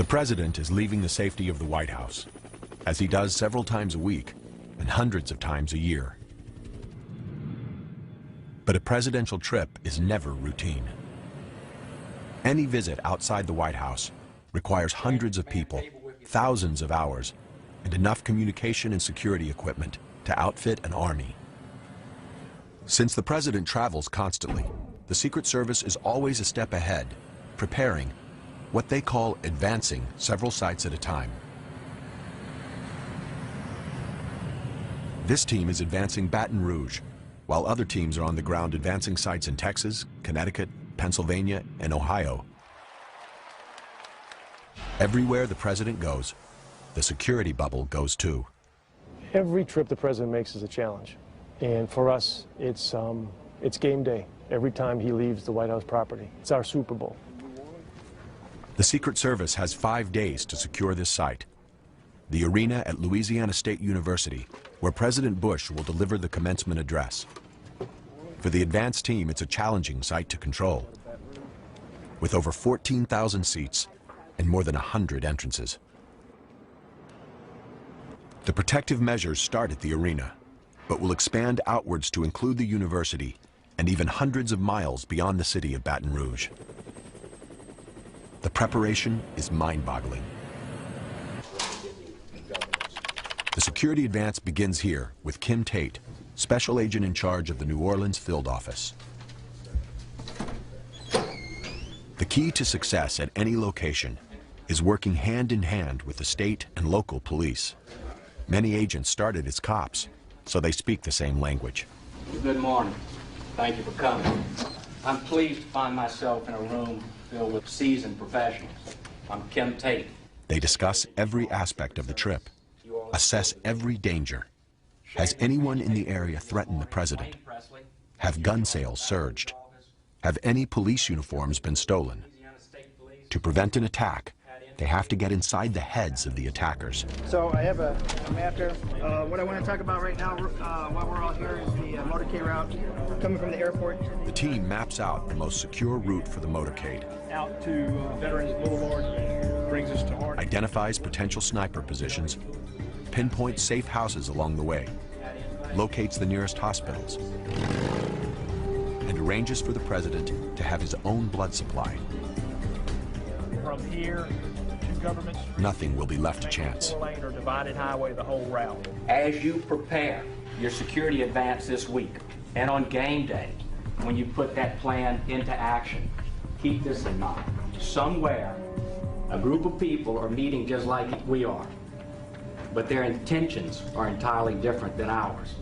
president is leaving the safety of the White House, as he does several times a week and hundreds of times a year. But a presidential trip is never routine. Any visit outside the White House requires hundreds of people, thousands of hours, and enough communication and security equipment to outfit an army. Since the president travels constantly, the Secret Service is always a step ahead, preparing what they call advancing several sites at a time. This team is advancing Baton Rouge, while other teams are on the ground advancing sites in Texas, Connecticut, Pennsylvania, and Ohio. Everywhere the president goes, the security bubble goes too. Every trip the president makes is a challenge. And for us, it's game day every time he leaves the White House property. It's our Super Bowl. The Secret Service has 5 days to secure this site, the arena at Louisiana State University, where President Bush will deliver the commencement address. For the advance team, it's a challenging site to control, with over 14,000 seats and more than 100 entrances. The protective measures start at the arena, but will expand outwards to include the university and even hundreds of miles beyond the city of Baton Rouge. The preparation is mind-boggling. The security advance begins here with Kim Tate, special agent in charge of the New Orleans field office. The key to success at any location is working hand in hand with the state and local police. Many agents started as cops, so they speak the same language. Good morning. Thank you for coming. I'm pleased to find myself in a room filled with seasoned professionals. I'm Kim Tate. They discuss every aspect of the trip, assess every danger. Has anyone in the area threatened the president? Have gun sales surged? Have any police uniforms been stolen? To prevent an attack, they have to get inside the heads of the attackers. So I have a map here. What I want to talk about right now, while we're all here, is the motorcade route coming from the airport. The team maps out the most secure route for the motorcade. Out to Veterans Boulevard, brings us to Harding. Identifies potential sniper positions, pinpoints safe houses along the way, locates the nearest hospitals, and arranges for the president to have his own blood supply. From here to Government Street, nothing will be left to chance. 4-lane or divided highway the whole route. As you prepare your security advance this week, and on game day, when you put that plan into action, keep this in mind. Somewhere, a group of people are meeting just like we are, but their intentions are entirely different than ours.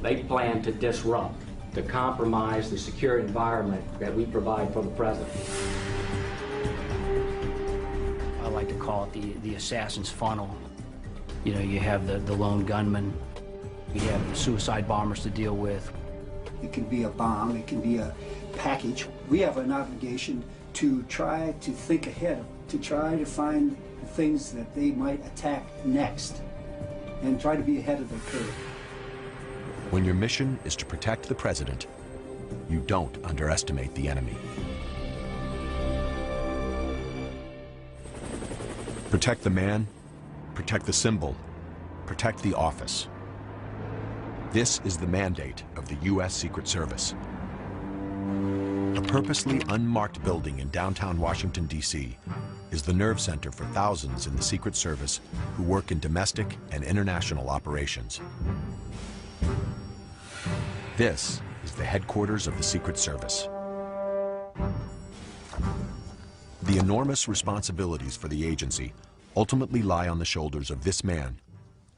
They plan to disrupt, to compromise the secure environment that we provide for the president. I like to call it the assassin's funnel. You know, you have the lone gunman, you have the suicide bombers to deal with. It can be a bomb, it can be a package. We have an obligation to try to think ahead, to try to find things that they might attack next, and try to be ahead of the curve. When your mission is to protect the president, you don't underestimate the enemy. Protect the man, protect the symbol, protect the office. This is the mandate of the U.S. Secret Service. A purposely unmarked building in downtown Washington, D.C. is the nerve center for thousands in the Secret Service who work in domestic and international operations. This is the headquarters of the Secret Service. The enormous responsibilities for the agency ultimately lie on the shoulders of this man,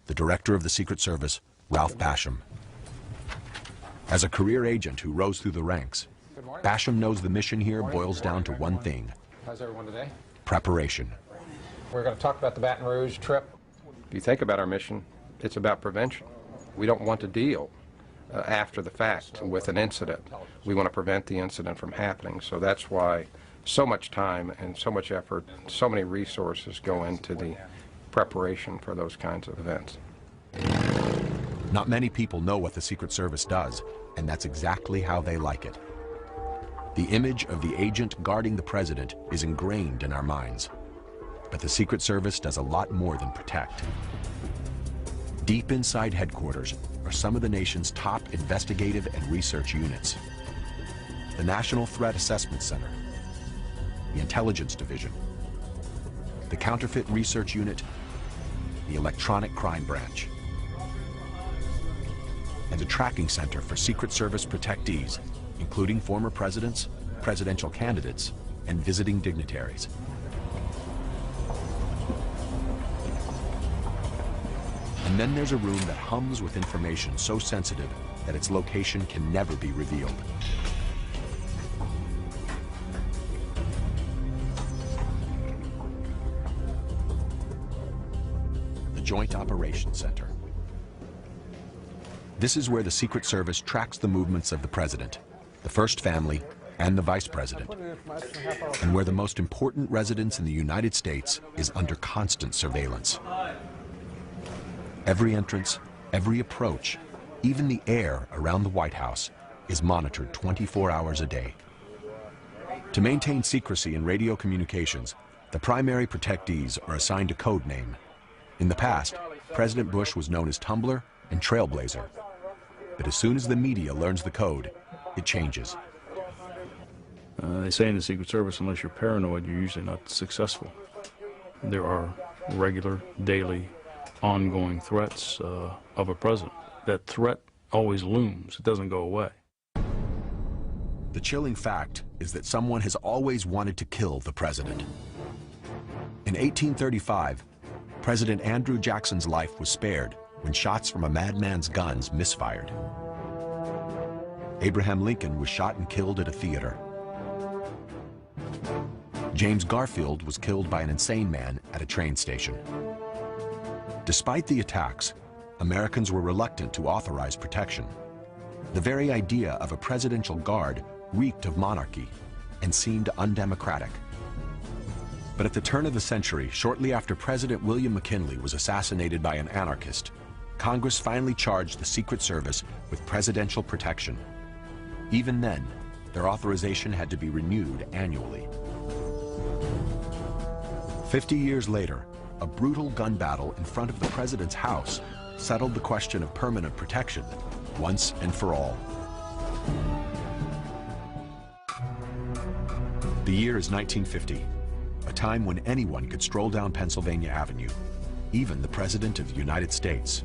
the director of the Secret Service, Ralph Basham. As a career agent who rose through the ranks, Basham knows the mission here boils down to one thing: how's everyone today? Preparation. We're going to talk about the Baton Rouge trip. If you think about our mission, it's about prevention. We don't want to deal after the fact with an incident. We want to prevent the incident from happening. So that's why so much time and so much effort, so many resources go into the preparation for those kinds of events. Not many people know what the Secret Service does, and that's exactly how they like it. The image of the agent guarding the president is ingrained in our minds. But the Secret Service does a lot more than protect. Deep inside headquarters are some of the nation's top investigative and research units. The National Threat Assessment Center, the Intelligence Division, the Counterfeit Research Unit, the Electronic Crime Branch, and the Tracking Center for Secret Service protectees, including former presidents, presidential candidates, and visiting dignitaries. And then there's a room that hums with information so sensitive that its location can never be revealed. The Joint Operations Center. This is where the Secret Service tracks the movements of the president, the first family, and the vice president, and where the most important residence in the United States is under constant surveillance. Every entrance, every approach, even the air around the White House is monitored 24 hours a day. To maintain secrecy in radio communications, the primary protectees are assigned a code name. In the past, President Bush was known as Tumbler and Trailblazer. But as soon as the media learns the code, it changes. They say in the Secret Service, unless you're paranoid, you're usually not successful. There are regular, daily, ongoing threats of a president. That threat always looms. It doesn't go away. The chilling fact is that someone has always wanted to kill the president. In 1835, President Andrew Jackson's life was spared when shots from a madman's guns misfired. Abraham Lincoln was shot and killed at a theater. James Garfield was killed by an insane man at a train station. Despite the attacks, Americans were reluctant to authorize protection. The very idea of a presidential guard reeked of monarchy and seemed undemocratic. But at the turn of the century, shortly after President William McKinley was assassinated by an anarchist, Congress finally charged the Secret Service with presidential protection. Even then, their authorization had to be renewed annually. 50 years later, a brutal gun battle in front of the president's house settled the question of permanent protection once and for all. The year is 1950, a time when anyone could stroll down Pennsylvania Avenue, even the President of the United States.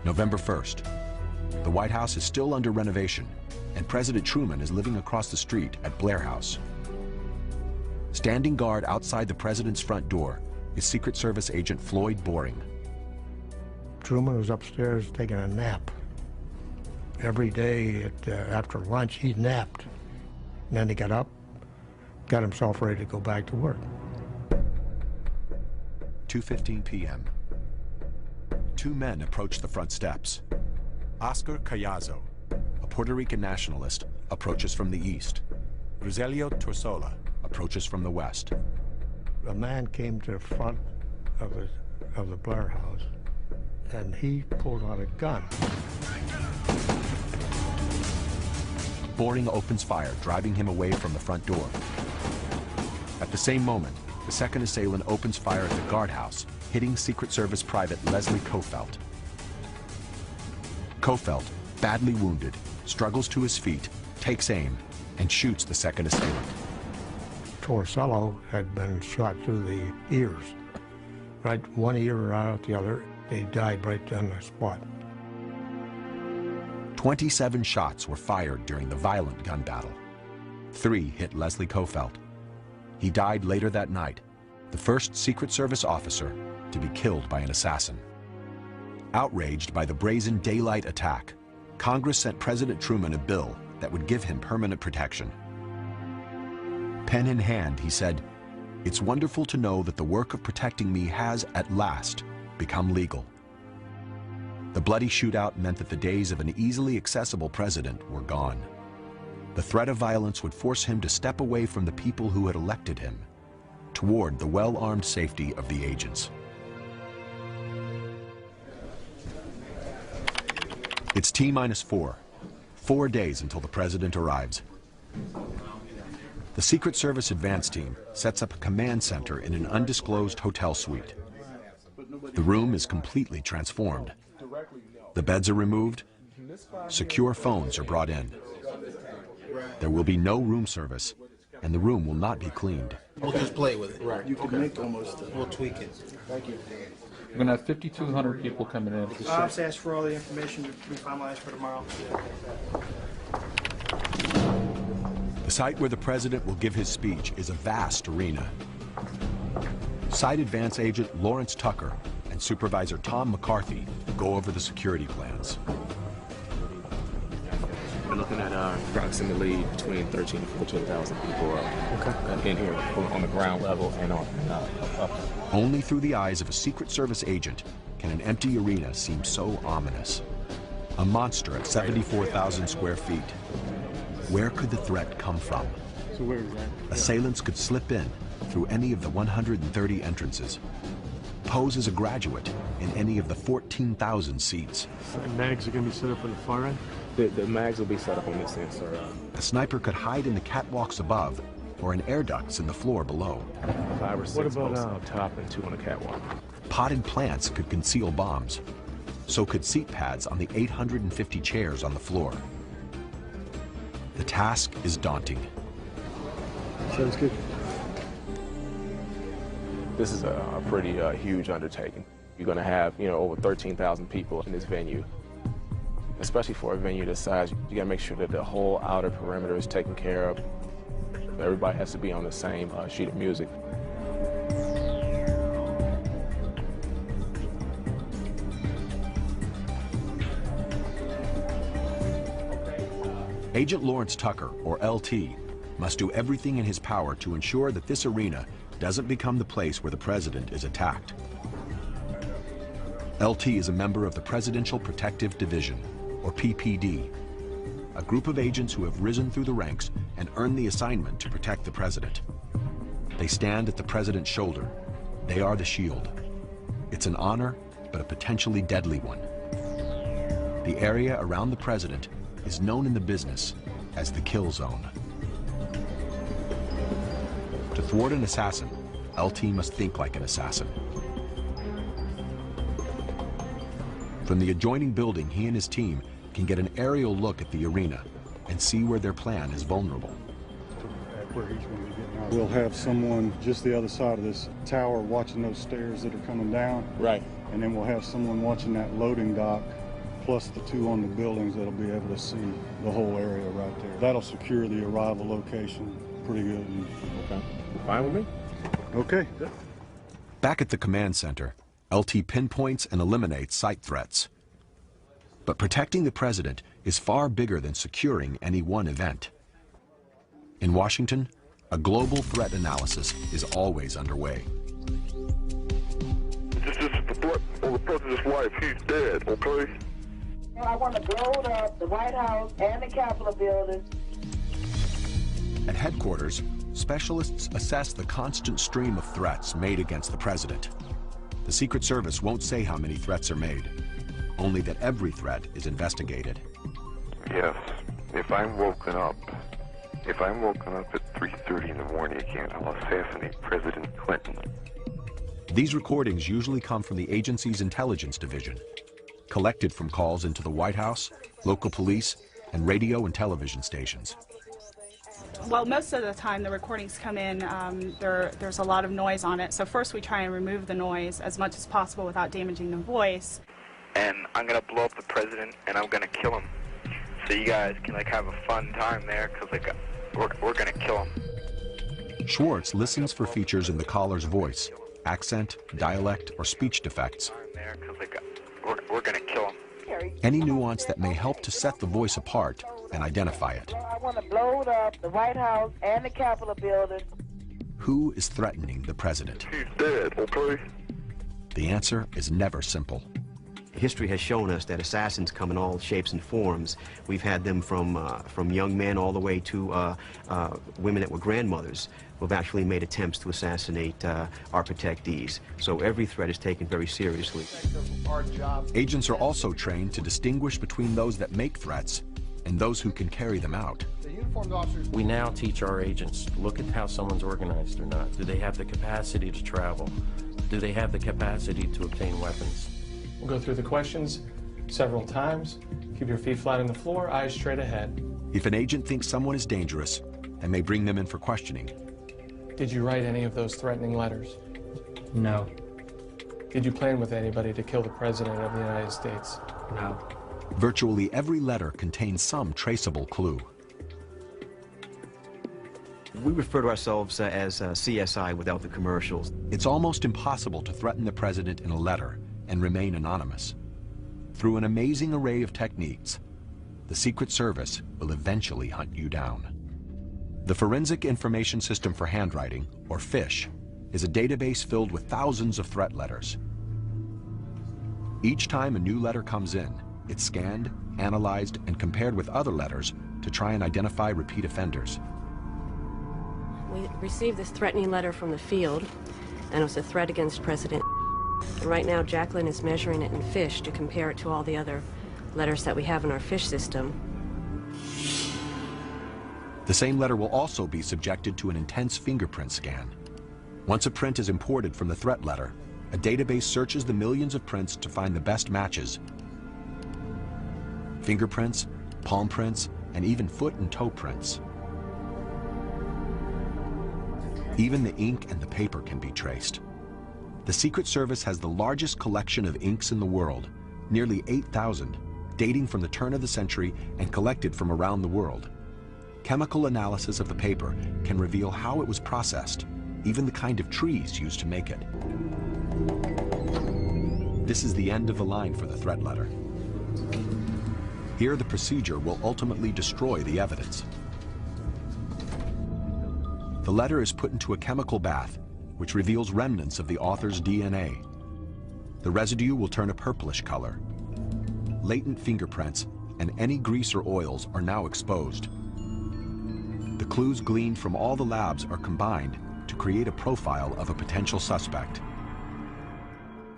November 1st, the White House is still under renovation, and President Truman is living across the street at Blair House. Standing guard outside the president's front door is Secret Service agent Floyd Boring. Truman was upstairs taking a nap. Every day after lunch, he napped. And then he got up, got himself ready to go back to work. 2:15 p.m. Two men approach the front steps. Oscar Callazo, a Puerto Rican nationalist, approaches from the east. Rogelio Torsola approaches from the west. A man came to the front of the Blair House, and he pulled out a gun. Boring opens fire, driving him away from the front door. At the same moment, the second assailant opens fire at the guardhouse, hitting Secret Service Private Leslie Kofelt. Kofelt, badly wounded, struggles to his feet, takes aim, and shoots the second assailant. Torsello had been shot through the ears, right one ear right out the other. He died right on the spot. 27 shots were fired during the violent gun battle. 3 hit Leslie Kofelt. He died later that night, the first Secret Service officer to be killed by an assassin. Outraged by the brazen daylight attack, Congress sent President Truman a bill that would give him permanent protection. Pen in hand, he said, "It's wonderful to know that the work of protecting me has, at last, become legal." The bloody shootout meant that the days of an easily accessible president were gone. The threat of violence would force him to step away from the people who had elected him, toward the well-armed safety of the agents. It's T-4, 4 days until the president arrives. The Secret Service advance team sets up a command center in an undisclosed hotel suite. The room is completely transformed. The beds are removed. Secure phones are brought in. There will be no room service, and the room will not be cleaned. We'll just play with it. Right. You can make almost, we'll tweak it. Thank you. We're going to have 5,200 people coming in. I'll just ask for all the information to be finalized for tomorrow. The site where the president will give his speech is a vast arena. Site Advance Agent Lawrence Tucker and Supervisor Tom McCarthy go over the security plans. We're looking at approximately between 13,000 and 14,000 people in here on the ground level and on up. Only through the eyes of a Secret Service agent can an empty arena seem so ominous. A monster at 74,000 square feet. Where could the threat come from? So where is that? Assailants could slip in through any of the 130 entrances, pose as a graduate in any of the 14,000 seats. And mags are going to be set up on the far end? The mags will be set up on this end, sir. A sniper could hide in the catwalks above or in air ducts in the floor below. 5 or 6 posts up top and 2 on the catwalk. Potted plants could conceal bombs. So could seat pads on the 850 chairs on the floor. The task is daunting. Sounds good. This is a pretty huge undertaking. You're going to have, over 13,000 people in this venue. Especially for a venue this size, you got to make sure that the whole outer perimeter is taken care of. Everybody has to be on the same sheet of music. Agent Lawrence Tucker, or LT, must do everything in his power to ensure that this arena doesn't become the place where the president is attacked. LT is a member of the Presidential Protective Division, or PPD, a group of agents who have risen through the ranks and earned the assignment to protect the president. They stand at the president's shoulder. They are the shield. It's an honor, but a potentially deadly one. The area around the president is known in the business as the kill zone. To thwart an assassin, LT must think like an assassin. From the adjoining building, he and his team can get an aerial look at the arena and see where their plan is vulnerable. We'll have someone just the other side of this tower watching those stairs that are coming down. Right. And then we'll have someone watching that loading dock, plus the 2 on the buildings that'll be able to see the whole area right there. That'll secure the arrival location pretty good. Okay. Fine with me? Okay. Good. Back at the command center, LT pinpoints and eliminates site threats. But protecting the president is far bigger than securing any one event. In Washington, a global threat analysis is always underway. This is the threat on the president's life. He's dead, okay? I want to blow up the White House and the Capitol building. At headquarters, specialists assess the constant stream of threats made against the president. The Secret Service won't say how many threats are made, only that every threat is investigated. Yes, if I'm woken up at 3:30 in the morning again, I'll assassinate President Clinton. These recordings usually come from the agency's intelligence division, collected from calls into the White House, local police, and radio and television stations. Well, most of the time the recordings come in, there's a lot of noise on it. So first we try and remove the noise as much as possible without damaging the voice. And I'm going to blow up the president and I'm going to kill him. So you guys can have a fun time there because we're going to kill him. Schwartz listens for features in the caller's voice, accent, dialect, or speech defects. We're going to kill him. Any nuance that may help to set the voice apart and identify it. I want to blow up the White House and the Capitol building. Who is threatening the president? He's dead, okay? The answer is never simple. History has shown us that assassins come in all shapes and forms. We've had them from young men all the way to women that were grandmothers who have actually made attempts to assassinate our protectees. So every threat is taken very seriously. Agents are also trained to distinguish between those that make threats and those who can carry them out. We now teach our agents, look at how someone's organized or not. Do they have the capacity to travel? Do they have the capacity to obtain weapons? We'll go through the questions several times. Keep your feet flat on the floor, eyes straight ahead. If an agent thinks someone is dangerous, they may bring them in for questioning. Did you write any of those threatening letters? No. Did you plan with anybody to kill the President of the United States? No. Virtually every letter contains some traceable clue. We refer to ourselves as CSI without the commercials. It's almost impossible to threaten the president in a letter and remain anonymous. Through an amazing array of techniques, the Secret Service will eventually hunt you down. The Forensic Information System for Handwriting, or FISH, is a database filled with thousands of threat letters. Each time a new letter comes in, it's scanned, analyzed, and compared with other letters to try and identify repeat offenders. We received this threatening letter from the field, and it was a threat against President. And right now, Jacqueline is measuring it in FISH to compare it to all the other letters that we have in our FISH system. The same letter will also be subjected to an intense fingerprint scan. Once a print is imported from the threat letter, a database searches the millions of prints to find the best matches. Fingerprints, palm prints, and even foot and toe prints. Even the ink and the paper can be traced. The Secret Service has the largest collection of inks in the world, nearly 8,000, dating from the turn of the century and collected from around the world. Chemical analysis of the paper can reveal how it was processed, even the kind of trees used to make it. This is the end of the line for the threat letter. Here, the procedure will ultimately destroy the evidence. The letter is put into a chemical bath, which reveals remnants of the author's DNA. The residue will turn a purplish color. Latent fingerprints and any grease or oils are now exposed. The clues gleaned from all the labs are combined to create a profile of a potential suspect.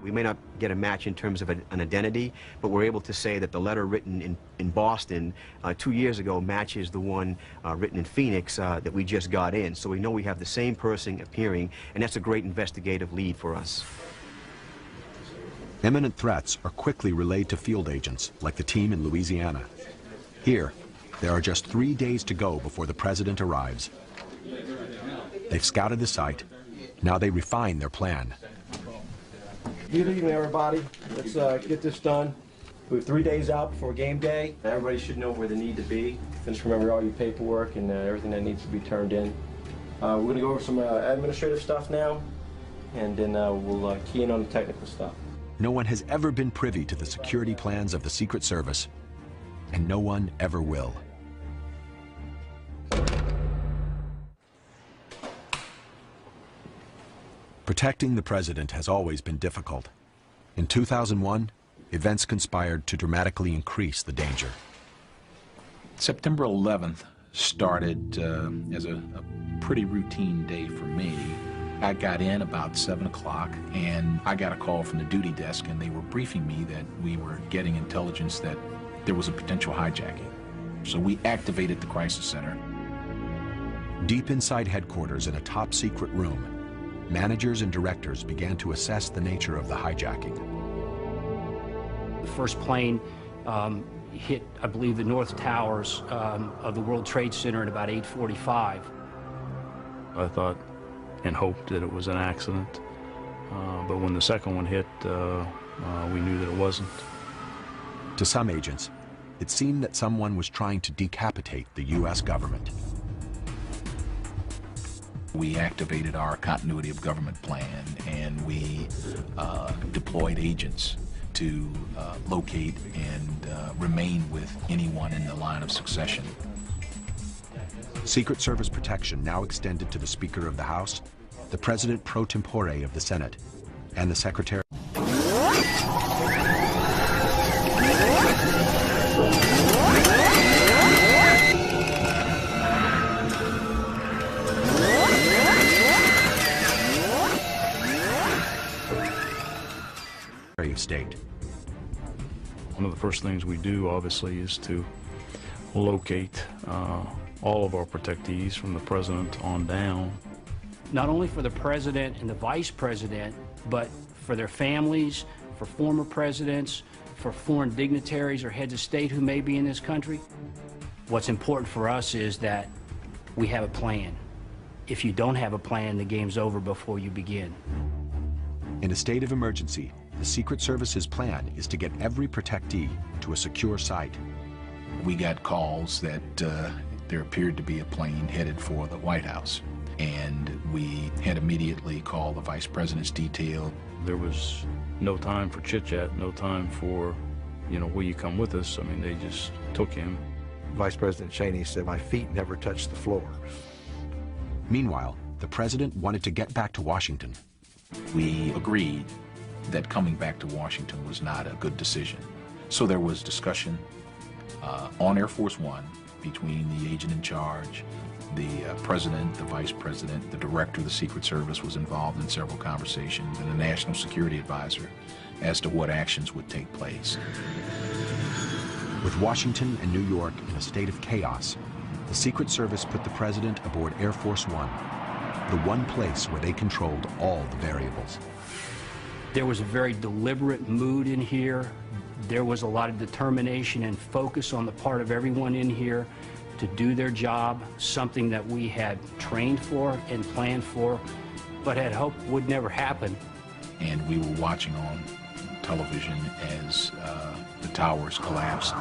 We may not get a match in terms of an identity, but we're able to say that the letter written in Boston 2 years ago matches the one written in Phoenix that we just got in. So we know we have the same person appearing, and that's a great investigative lead for us. Imminent threats are quickly relayed to field agents, like the team in Louisiana. Here, there are just 3 days to go before the president arrives. They've scouted the site. Now they refine their plan. Good evening, everybody. Let's get this done. We're 3 days out before game day. Everybody should know where they need to be. Just remember all your paperwork and everything that needs to be turned in. We're going to go over some administrative stuff now, and then we'll key in on the technical stuff. No one has ever been privy to the security plans of the Secret Service, and no one ever will. Protecting the president has always been difficult. In 2001, events conspired to dramatically increase the danger. September 11th started as a pretty routine day for me. I got in about 7 o'clock, and I got a call from the duty desk, and they were briefing me that we were getting intelligence that there was a potential hijacking. So we activated the crisis center. Deep inside headquarters in a top-secret room, managers and directors began to assess the nature of the hijacking. The first plane hit, I believe, the north towers of the World Trade Center at about 8:45. I thought and hoped that it was an accident, but when the second one hit, we knew that it wasn't. To some agents, it seemed that someone was trying to decapitate the U.S. government. We activated our continuity of government plan, and we deployed agents to locate and remain with anyone in the line of succession. Secret Service protection now extended to the Speaker of the House, the President pro tempore of the Senate, and the Secretary. of State. One of the first things we do, obviously, is to locate all of our protectees from the president on down. Not only for the president and the vice president, but for their families, for former presidents, for foreign dignitaries or heads of state who may be in this country. What's important for us is that we have a plan. If you don't have a plan, the game's over before you begin. In a state of emergency, the Secret Service's plan is to get every protectee to a secure site. We got calls that there appeared to be a plane headed for the White House, and we had immediately called the Vice President's detail. There was no time for chit-chat, no time for, you know, will you come with us? I mean, they just took him. Vice President Cheney said, "My feet never touched the floor." Meanwhile, the president wanted to get back to Washington. We agreed that coming back to Washington was not a good decision. So there was discussion on Air Force One between the agent in charge, the president, the vice president, the director of the Secret Service was involved in several conversations, and the National Security Advisor as to what actions would take place. With Washington and New York in a state of chaos, the Secret Service put the president aboard Air Force One, the one place where they controlled all the variables. There was a very deliberate mood in here. There was a lot of determination and focus on the part of everyone in here to do their job, something that we had trained for and planned for, but had hoped would never happen. And we were watching on television as the towers collapsed.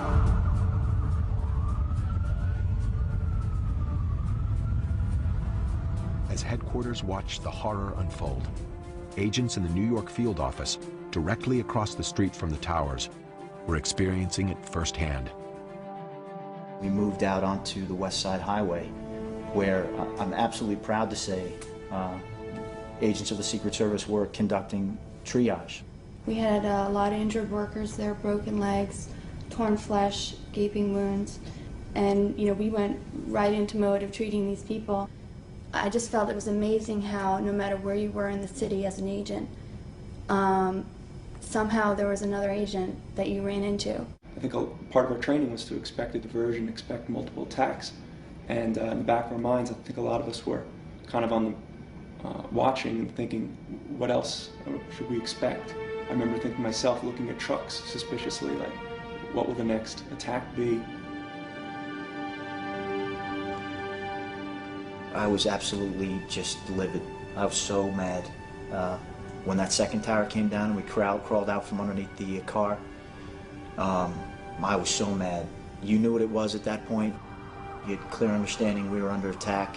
As headquarters watched the horror unfold, agents in the New York field office, directly across the street from the towers, were experiencing it firsthand. We moved out onto the West Side Highway, where I'm absolutely proud to say agents of the Secret Service were conducting triage. We had a lot of injured workers there, broken legs, torn flesh, gaping wounds, and you know, we went right into mode of treating these people. I just felt it was amazing how no matter where you were in the city as an agent, somehow there was another agent that you ran into. I think part of our training was to expect a diversion, expect multiple attacks, and in the back of our minds, I think a lot of us were kind of on the watching and thinking, what else should we expect? I remember thinking to myself, looking at trucks suspiciously, like, what will the next attack be? I was absolutely just livid. I was so mad. When that second tower came down and we crawled out from underneath the car, I was so mad. You knew what it was at that point. You had clear understanding we were under attack.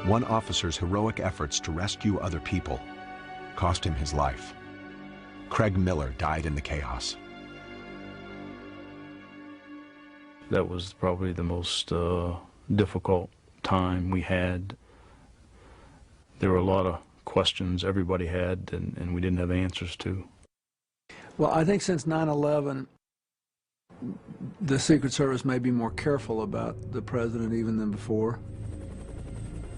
One officer's heroic efforts to rescue other people cost him his life. Craig Miller died in the chaos. That was probably the most difficult time we had. There were a lot of questions everybody had, and we didn't have answers to. Well, I think since 9/11, the Secret Service may be more careful about the president even than before.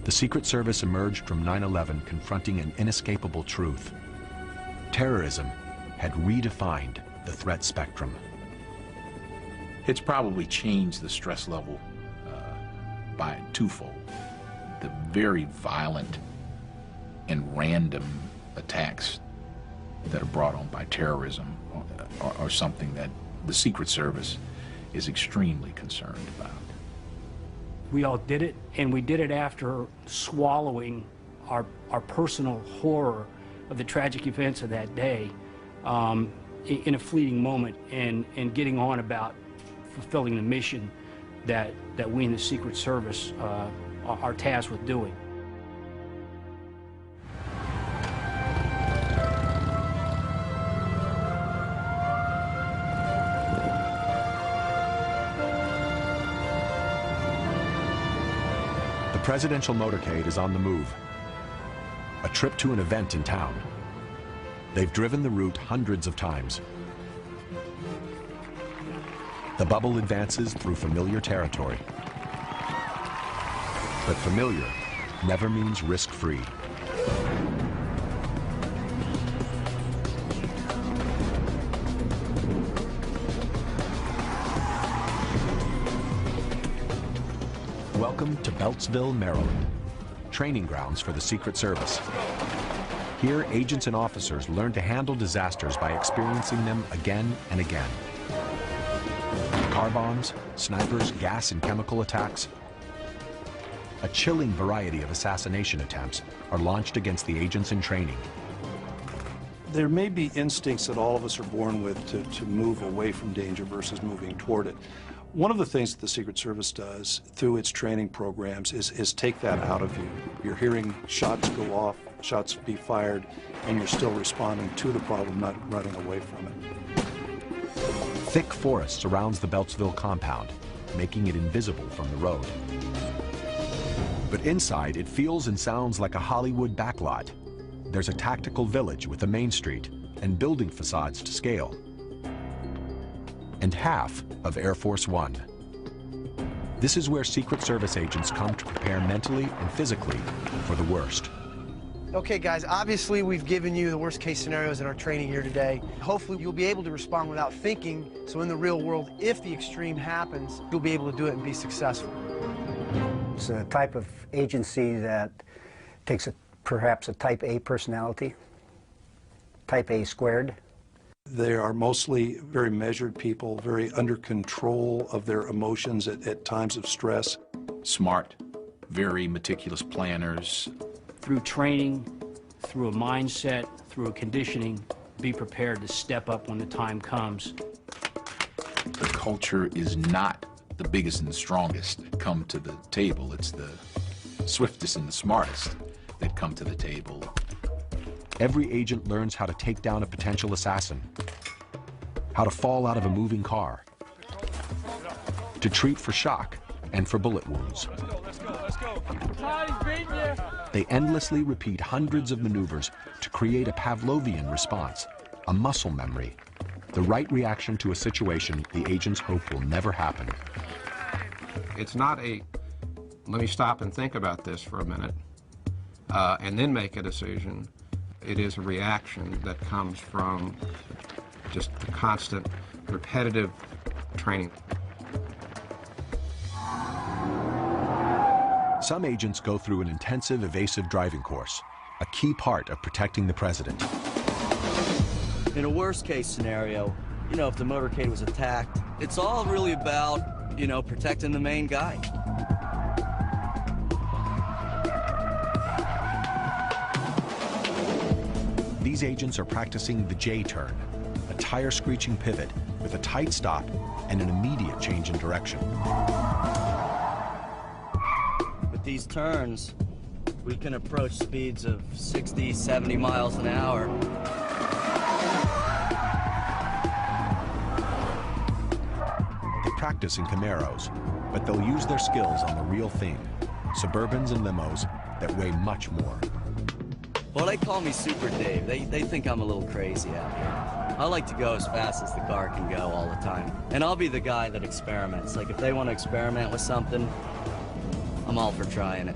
The Secret Service emerged from 9/11 confronting an inescapable truth. Terrorism had redefined the threat spectrum. It's probably changed the stress level by twofold. The very violent and random attacks that are brought on by terrorism are something that the Secret Service is extremely concerned about. We all did it, and we did it after swallowing our personal horror of the tragic events of that day in a fleeting moment, and getting on about fulfilling the mission that we in the Secret Service are tasked with doing. The presidential motorcade is on the move. A trip to an event in town. They've driven the route hundreds of times. The bubble advances through familiar territory. But familiar never means risk-free. Welcome to Beltsville, Maryland, training grounds for the Secret Service. Here, agents and officers learn to handle disasters by experiencing them again and again. Car bombs, snipers, gas and chemical attacks. A chilling variety of assassination attempts are launched against the agents in training. There may be instincts that all of us are born with to move away from danger versus moving toward it. One of the things that the Secret Service does through its training programs is take that out of you. You're hearing shots go off, shots be fired, and you're still responding to the problem, not running away from it. Thick forest surrounds the Beltsville compound, making it invisible from the road. But inside, it feels and sounds like a Hollywood backlot. There's a tactical village with a main street and building facades to scale. And half of Air Force One. This is where Secret Service agents come to prepare mentally and physically for the worst. Okay, guys, obviously we've given you the worst case scenarios in our training here today. Hopefully you'll be able to respond without thinking, so in the real world, if the extreme happens, you'll be able to do it and be successful. It's a type of agency that takes perhaps a type A personality, type A squared. They are mostly very measured people, very under control of their emotions at times of stress. Smart, very meticulous planners. Through training, through a mindset, through a conditioning, be prepared to step up when the time comes. The culture is not the biggest and the strongest that come to the table. It's the swiftest and the smartest that come to the table. Every agent learns how to take down a potential assassin, how to fall out of a moving car, to treat for shock and for bullet wounds. They endlessly repeat hundreds of maneuvers to create a Pavlovian response, a muscle memory, the right reaction to a situation the agents hope will never happen. It's not a, let me stop and think about this for a minute, and then make a decision. It is a reaction that comes from just the constant, repetitive training. Some agents go through an intensive evasive driving course, a key part of protecting the president. In a worst-case scenario, you know, if the motorcade was attacked, it's all really about, you know, protecting the main guy. These agents are practicing the J-turn, a tire-screeching pivot with a tight stop and an immediate change in direction. With these turns, we can approach speeds of 60, 70 miles an hour. They practice in Camaros, but they'll use their skills on the real thing, Suburbans and limos that weigh much more. Well, they call me Super Dave. They think I'm a little crazy out here. I like to go as fast as the car can go all the time. And I'll be the guy that experiments. Like, if they want to experiment with something, I'm all for trying it.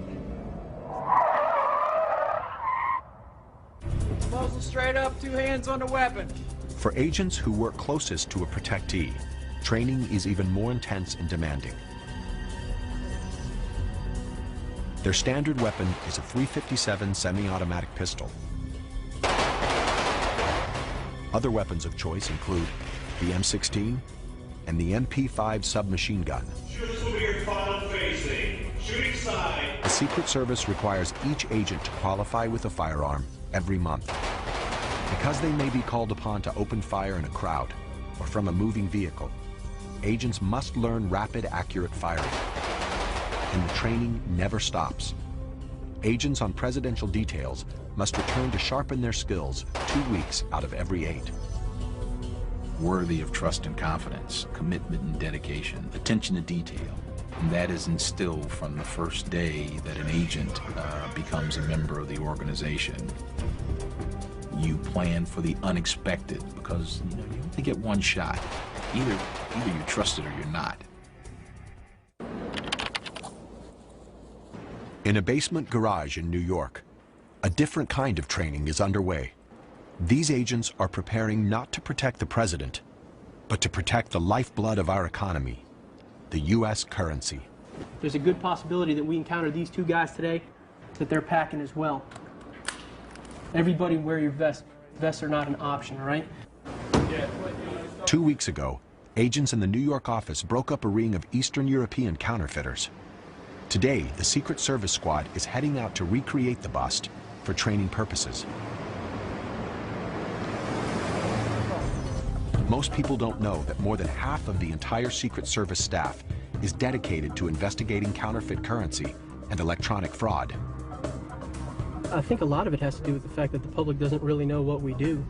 Muzzle straight up, 2 hands on the weapon. For agents who work closest to a protectee, training is even more intense and demanding. Their standard weapon is a .357 semi-automatic pistol. Other weapons of choice include the M16 and the MP5 submachine gun. Shooters will be your final facing. Shooting side. The Secret Service requires each agent to qualify with a firearm every month. Because they may be called upon to open fire in a crowd or from a moving vehicle, agents must learn rapid, accurate firing. And the training never stops. Agents on presidential details must return to sharpen their skills 2 weeks out of every 8. Worthy of trust and confidence, commitment and dedication, attention to detail. And that is instilled from the first day that an agent becomes a member of the organization. You plan for the unexpected because you only get one shot. Either you're trusted or you're not. In a basement garage in New York, a different kind of training is underway. These agents are preparing not to protect the president, but to protect the lifeblood of our economy, the U.S. currency. there's a good possibility that we encounter these two guys today, that they're packing as well. Everybody wear your vest. Vests are not an option, all right? 2 weeks ago, agents in the New York office broke up a ring of Eastern European counterfeiters. Today, the Secret Service squad is heading out to recreate the bust for training purposes. Most people don't know that more than half of the entire Secret Service staff is dedicated to investigating counterfeit currency and electronic fraud. I think a lot of it has to do with the fact that the public doesn't really know what we do.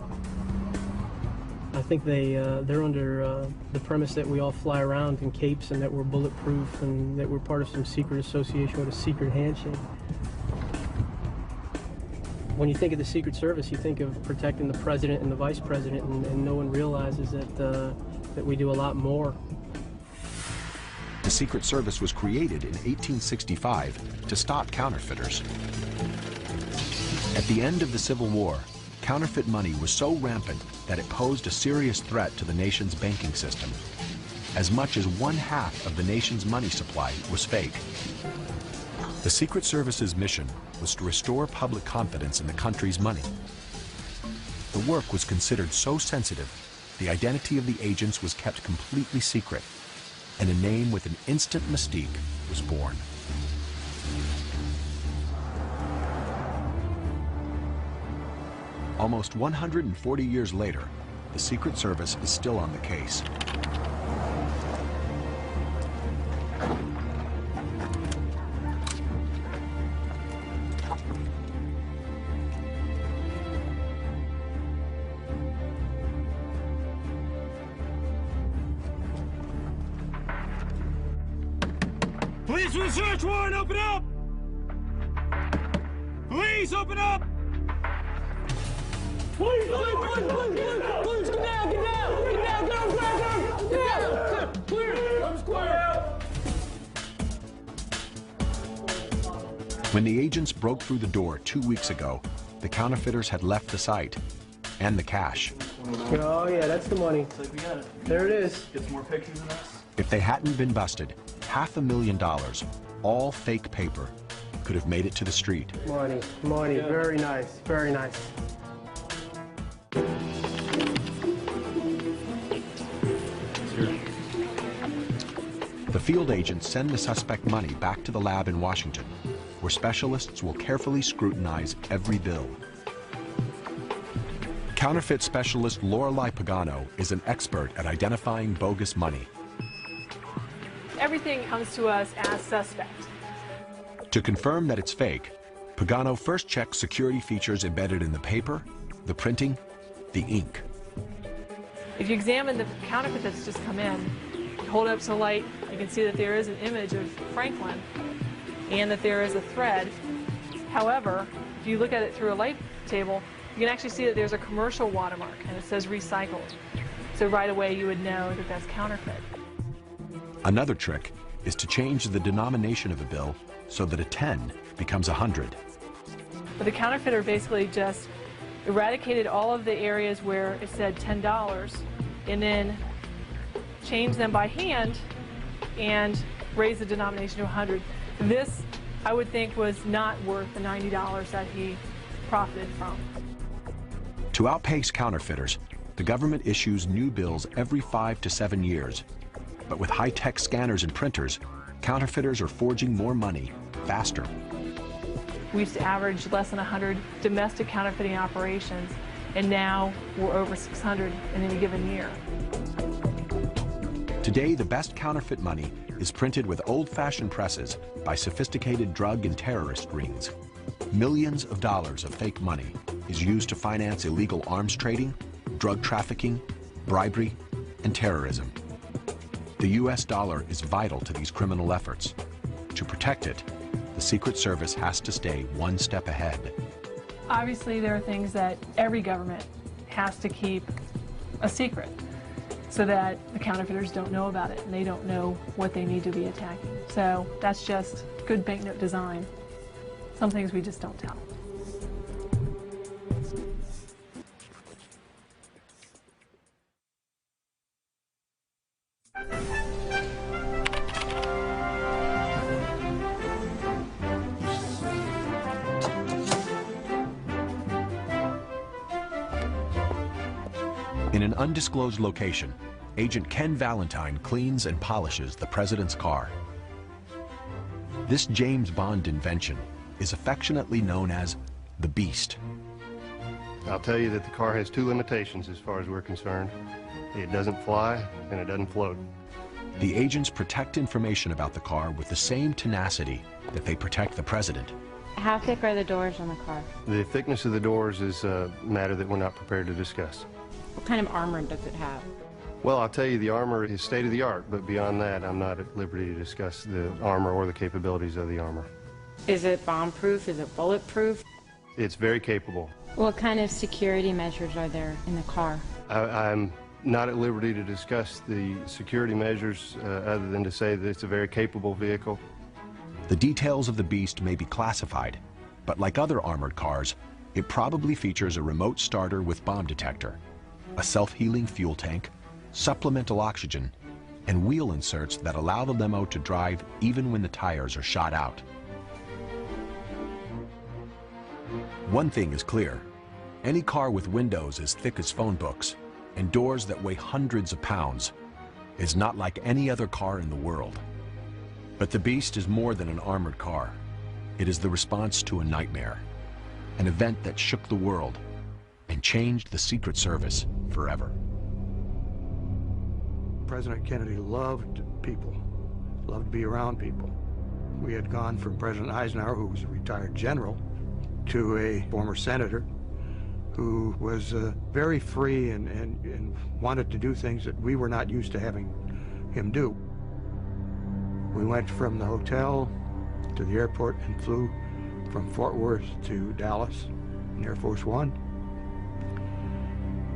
I think they're under the premise that we all fly around in capes and that we're bulletproof and that we're part of some secret association with a secret handshake. When you think of the Secret Service, you think of protecting the president and the vice president, and no one realizes that we do a lot more. The Secret Service was created in 1865 to stop counterfeiters. At the end of the Civil War, counterfeit money was so rampant that it posed a serious threat to the nation's banking system. As much as 1/2 of the nation's money supply was fake. The Secret Service's mission was to restore public confidence in the country's money. The work was considered so sensitive, the identity of the agents was kept completely secret, and a name with an instant mystique was born. Almost 140 years later, the Secret Service is still on the case. Police with a search warrant, open up! Police, open up! Please, please, get down, get down, clear, I'm square. When the agents broke through the door 2 weeks ago, the counterfeiters had left the site and the cash. Oh yeah, that's the money. There it is. Get some more pictures of us. If they hadn't been busted, $500,000, all fake paper, could have made it to the street. Money, yeah. Very nice, very nice. The field agents send the suspect money back to the lab in Washington, where specialists will carefully scrutinize every bill. Counterfeit specialist Lorelei Pagano is an expert at identifying bogus money. Everything comes to us as suspect. To confirm that it's fake, Pagano first checks security features embedded in the paper, the printing, the ink. If you examine the counterfeit that's just come in, hold it up to the light, you can see that there is an image of Franklin and that there is a thread. However, if you look at it through a light table, you can actually see that there's a commercial watermark and it says recycled. So right away you would know that that's counterfeit. Another trick is to change the denomination of a bill so that a 10 becomes 100. But the counterfeiter basically just eradicated all of the areas where it said $10 and then changed them by hand and raised the denomination to 100. This, I would think, was not worth the $90 that he profited from. To outpace counterfeiters, the government issues new bills every 5 to 7 years. But with high-tech scanners and printers, counterfeiters are forging more money faster. We used to average less than 100 domestic counterfeiting operations, and now we're over 600 in any given year. Today, the best counterfeit money is printed with old-fashioned presses by sophisticated drug and terrorist rings. Millions of dollars of fake money is used to finance illegal arms trading, drug trafficking, bribery, and terrorism. The U.S. dollar is vital to these criminal efforts. To protect it, the Secret Service has to stay one step ahead. Obviously, there are things that every government has to keep a secret so that the counterfeiters don't know about it and they don't know what they need to be attacking. So that's just good banknote design. Some things we just don't tell. In an undisclosed location, Agent Ken Valentine cleans and polishes the president's car. This James Bond invention is affectionately known as the Beast. I'll tell you that the car has two limitations as far as we're concerned. It doesn't fly and it doesn't float. The agents protect information about the car with the same tenacity that they protect the president. How thick are the doors on the car? The thickness of the doors is a matter that we're not prepared to discuss. What kind of armor does it have? Well, I'll tell you the armor is state of the art, but beyond that, I'm not at liberty to discuss the armor or the capabilities of the armor. Is it bomb-proof? Is it bulletproof? It's very capable. What kind of security measures are there in the car? I'm not at liberty to discuss the security measures other than to say that it's a very capable vehicle. The details of the Beast may be classified, but like other armored cars, it probably features a remote starter with bomb detector, a self-healing fuel tank, supplemental oxygen, and wheel inserts that allow the limo to drive even when the tires are shot out. One thing is clear. Any car with windows as thick as phone books and doors that weigh hundreds of pounds is not like any other car in the world. But the Beast is more than an armored car. It is the response to a nightmare, an event that shook the world and changed the Secret Service forever. President Kennedy loved people, loved to be around people. We had gone from President Eisenhower, who was a retired general, to a former senator who was very free and wanted to do things that we were not used to having him do. We went from the hotel to the airport and flew from Fort Worth to Dallas in Air Force One.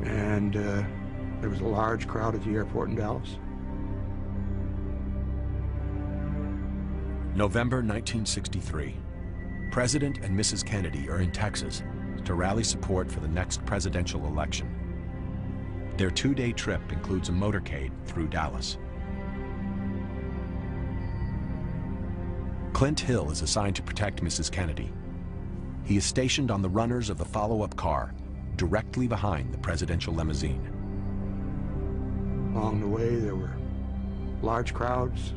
And there was a large crowd at the airport in Dallas. November 1963. President and Mrs. Kennedy are in Texas to rally support for the next presidential election. Their two-day trip includes a motorcade through Dallas. Clint Hill is assigned to protect Mrs. Kennedy. He is stationed on the runners of the follow-up car, directly behind the presidential limousine. Along the way, there were large crowds.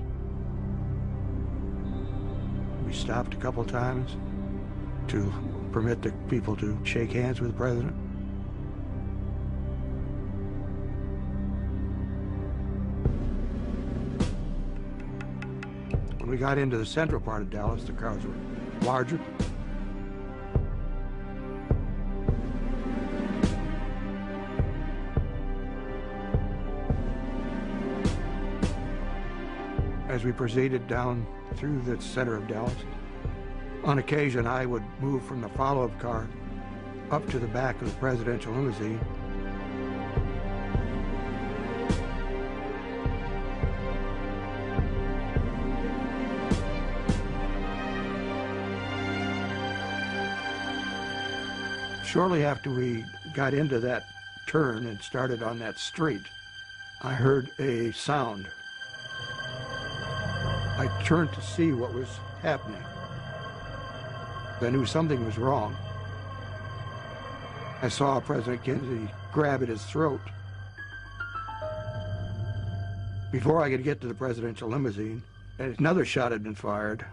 We stopped a couple times to permit the people to shake hands with the president. When we got into the central part of Dallas, the crowds were larger. As we proceeded down through the center of Dallas, on occasion I would move from the follow-up car up to the back of the presidential limousine. Shortly after we got into that turn and started on that street, I heard a sound. I turned to see what was happening. I knew something was wrong. I saw President Kennedy grab at his throat. Before I could get to the presidential limousine, another shot had been fired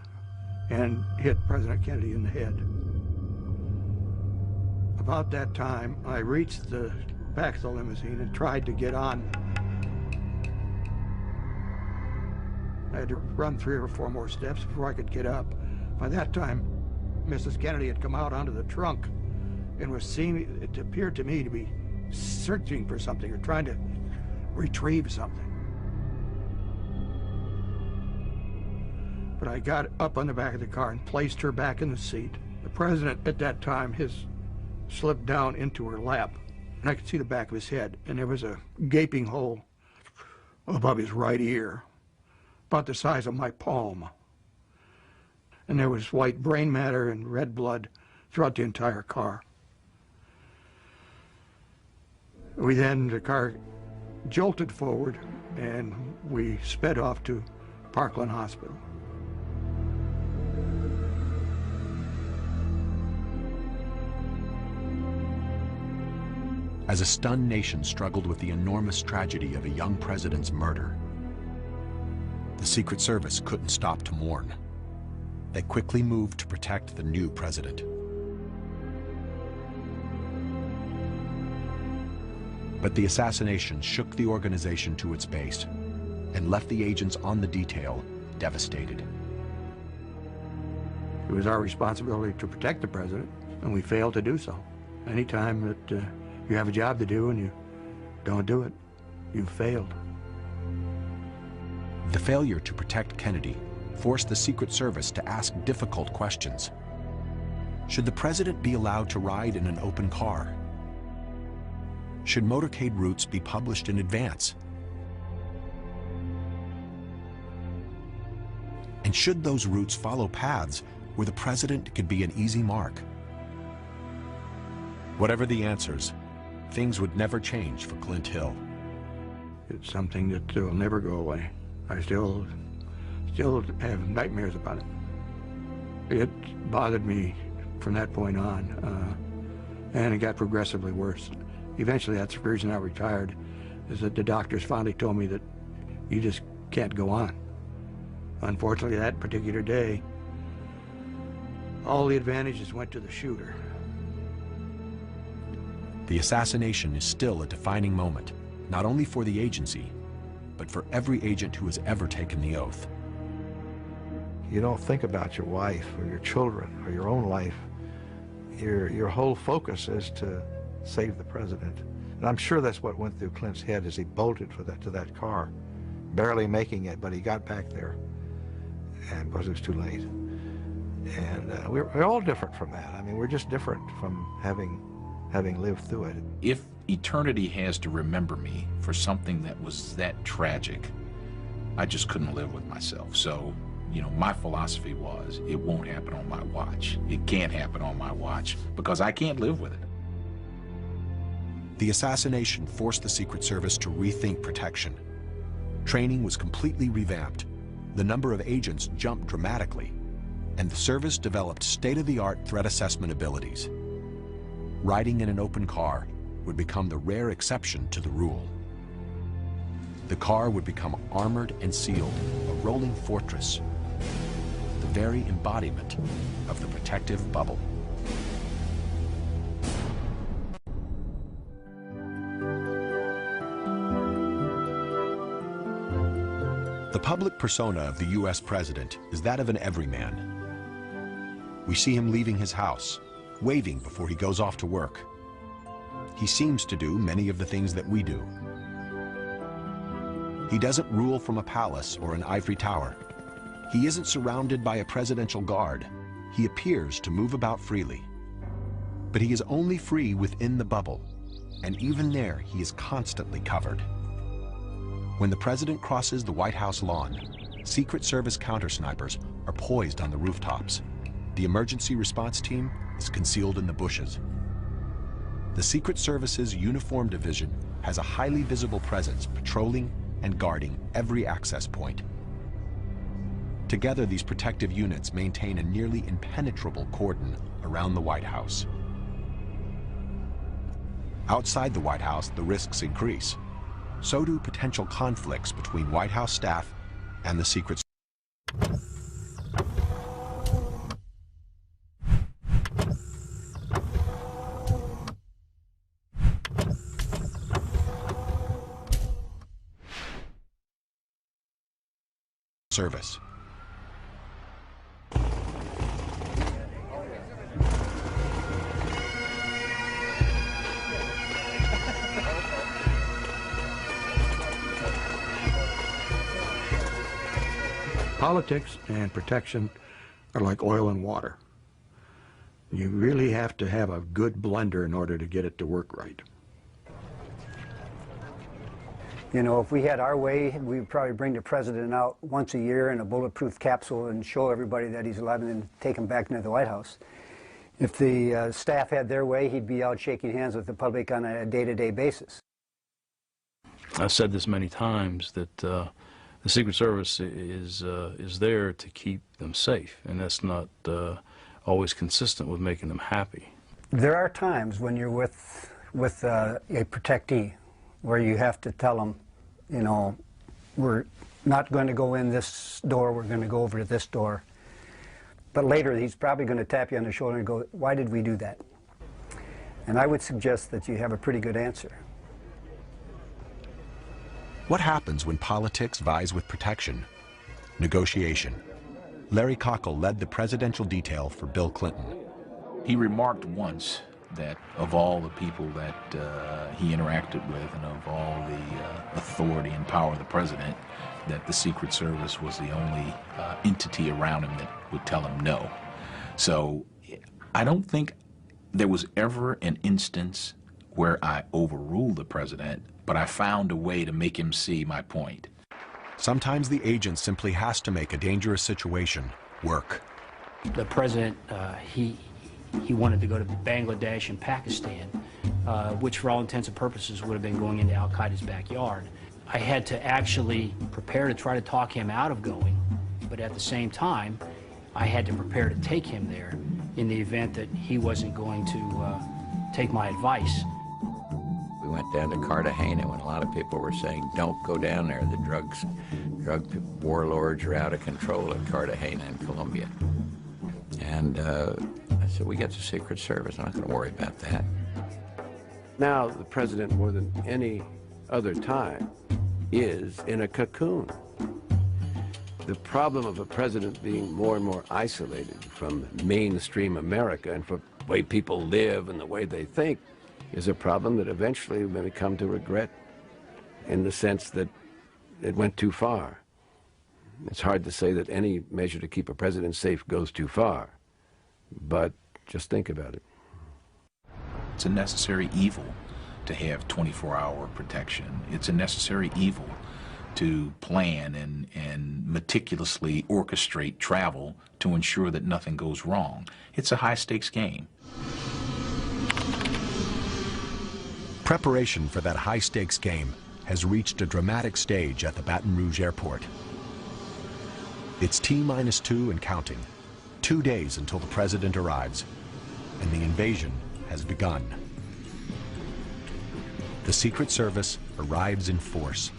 and hit President Kennedy in the head. About that time, I reached the back of the limousine and tried to get on. I had to run 3 or 4 more steps before I could get up. By that time, Mrs. Kennedy had come out onto the trunk and was seeing, it appeared to me to be searching for something or trying to retrieve something. But I got up on the back of the car and placed her back in the seat. The president at that time, his slipped down into her lap, and I could see the back of his head, and there was a gaping hole above his right ear, about the size of my palm. And there was white brain matter and red blood throughout the entire car. The car jolted forward, and we sped off to Parkland Hospital. as a stunned nation struggled with the enormous tragedy of a young president's murder. The Secret Service couldn't stop to mourn. They quickly moved to protect the new president. But the assassination shook the organization to its base and left the agents on the detail devastated. It was our responsibility to protect the president, and we failed to do so. Anytime that you have a job to do and you don't do it, you've failed. The failure to protect Kennedy forced the Secret Service to ask difficult questions. Should the president be allowed to ride in an open car? Should motorcade routes be published in advance? And should those routes follow paths where the president could be an easy mark? Whatever the answers, things would never change for Clint Hill. It's something that will never go away. I still have nightmares about it. It bothered me from that point on, and it got progressively worse. Eventually, that's the reason I retired, is that the doctors finally told me that you just can't go on. Unfortunately, that particular day, all the advantages went to the shooter. The assassination is still a defining moment, not only for the agency, but for every agent who has ever taken the oath. You don't think about your wife or your children or your own life. Your whole focus is to save the president. And I'm sure that's what went through Clint's head as he bolted to that car, barely making it, but he got back there, and because it was too late. And we're all different from that. I mean, we're just different from having lived through it. If eternity has to remember me for something that was that tragic, I just couldn't live with myself. So, you know, my philosophy was, it won't happen on my watch. It can't happen on my watch because I can't live with it. The assassination forced the Secret Service to rethink protection. Training was completely revamped. The number of agents jumped dramatically, and the service developed state-of-the-art threat assessment abilities. Riding in an open car would become the rare exception to the rule. The car would become armored and sealed, a rolling fortress, the very embodiment of the protective bubble. The public persona of the U.S. president is that of an everyman. We see him leaving his house, waving before he goes off to work. He seems to do many of the things that we do. He doesn't rule from a palace or an ivory tower. He isn't surrounded by a presidential guard. He appears to move about freely. But he is only free within the bubble, and even there he is constantly covered. When the president crosses the White House lawn, Secret Service counter-snipers are poised on the rooftops. The emergency response team is concealed in the bushes. The Secret Service's Uniform Division has a highly visible presence patrolling and guarding every access point. Together, these protective units maintain a nearly impenetrable cordon around the White House. Outside the White House, the risks increase. So do potential conflicts between White House staff and the Secret Service. Politics and protection are like oil and water. You really have to have a good blender in order to get it to work right. You know, if we had our way, we'd probably bring the president out once a year in a bulletproof capsule and show everybody that he's alive and then take him back into the White House. If the staff had their way, he'd be out shaking hands with the public on a day-to-day basis. I've said this many times that the Secret Service is there to keep them safe, and that's not always consistent with making them happy. There are times when you're with with a protectee, where you have to tell them, you know, we're not going to go in this door, we're going to go over to this door. But later he's probably going to tap you on the shoulder and go, why did we do that? And I would suggest that you have a pretty good answer. What happens when politics vies with protection? Negotiation. Larry Cockle led the presidential detail for Bill Clinton. He remarked once that of all the people that he interacted with and of all the authority and power of the president, that the Secret Service was the only entity around him that would tell him no. So I don't think there was ever an instance where I overruled the president, but I found a way to make him see my point. Sometimes the agent simply has to make a dangerous situation work. The president, he wanted to go to Bangladesh and Pakistan, which for all intents and purposes would have been going into Al-Qaeda's backyard. I had to actually prepare to try to talk him out of going, but at the same time, I had to prepare to take him there in the event that he wasn't going to take my advice. We went down to Cartagena when a lot of people were saying, don't go down there. The drug warlords are out of control at Cartagena in Colombia. And I said, we got the Secret Service. I'm not going to worry about that. Now the president, more than any other time, is in a cocoon. The problem of a president being more and more isolated from mainstream America and from the way people live and the way they think is a problem that eventually we may come to regret, in the sense that it went too far. It's hard to say that any measure to keep a president safe goes too far, but just think about it. It's a necessary evil to have 24-hour protection. It's a necessary evil to plan and meticulously orchestrate travel to ensure that nothing goes wrong. It's a high-stakes game. Preparation for that high-stakes game has reached a dramatic stage at the Baton Rouge airport. It's T-2 and counting. 2 days until the president arrives, and the invasion has begun. The Secret Service arrives in force.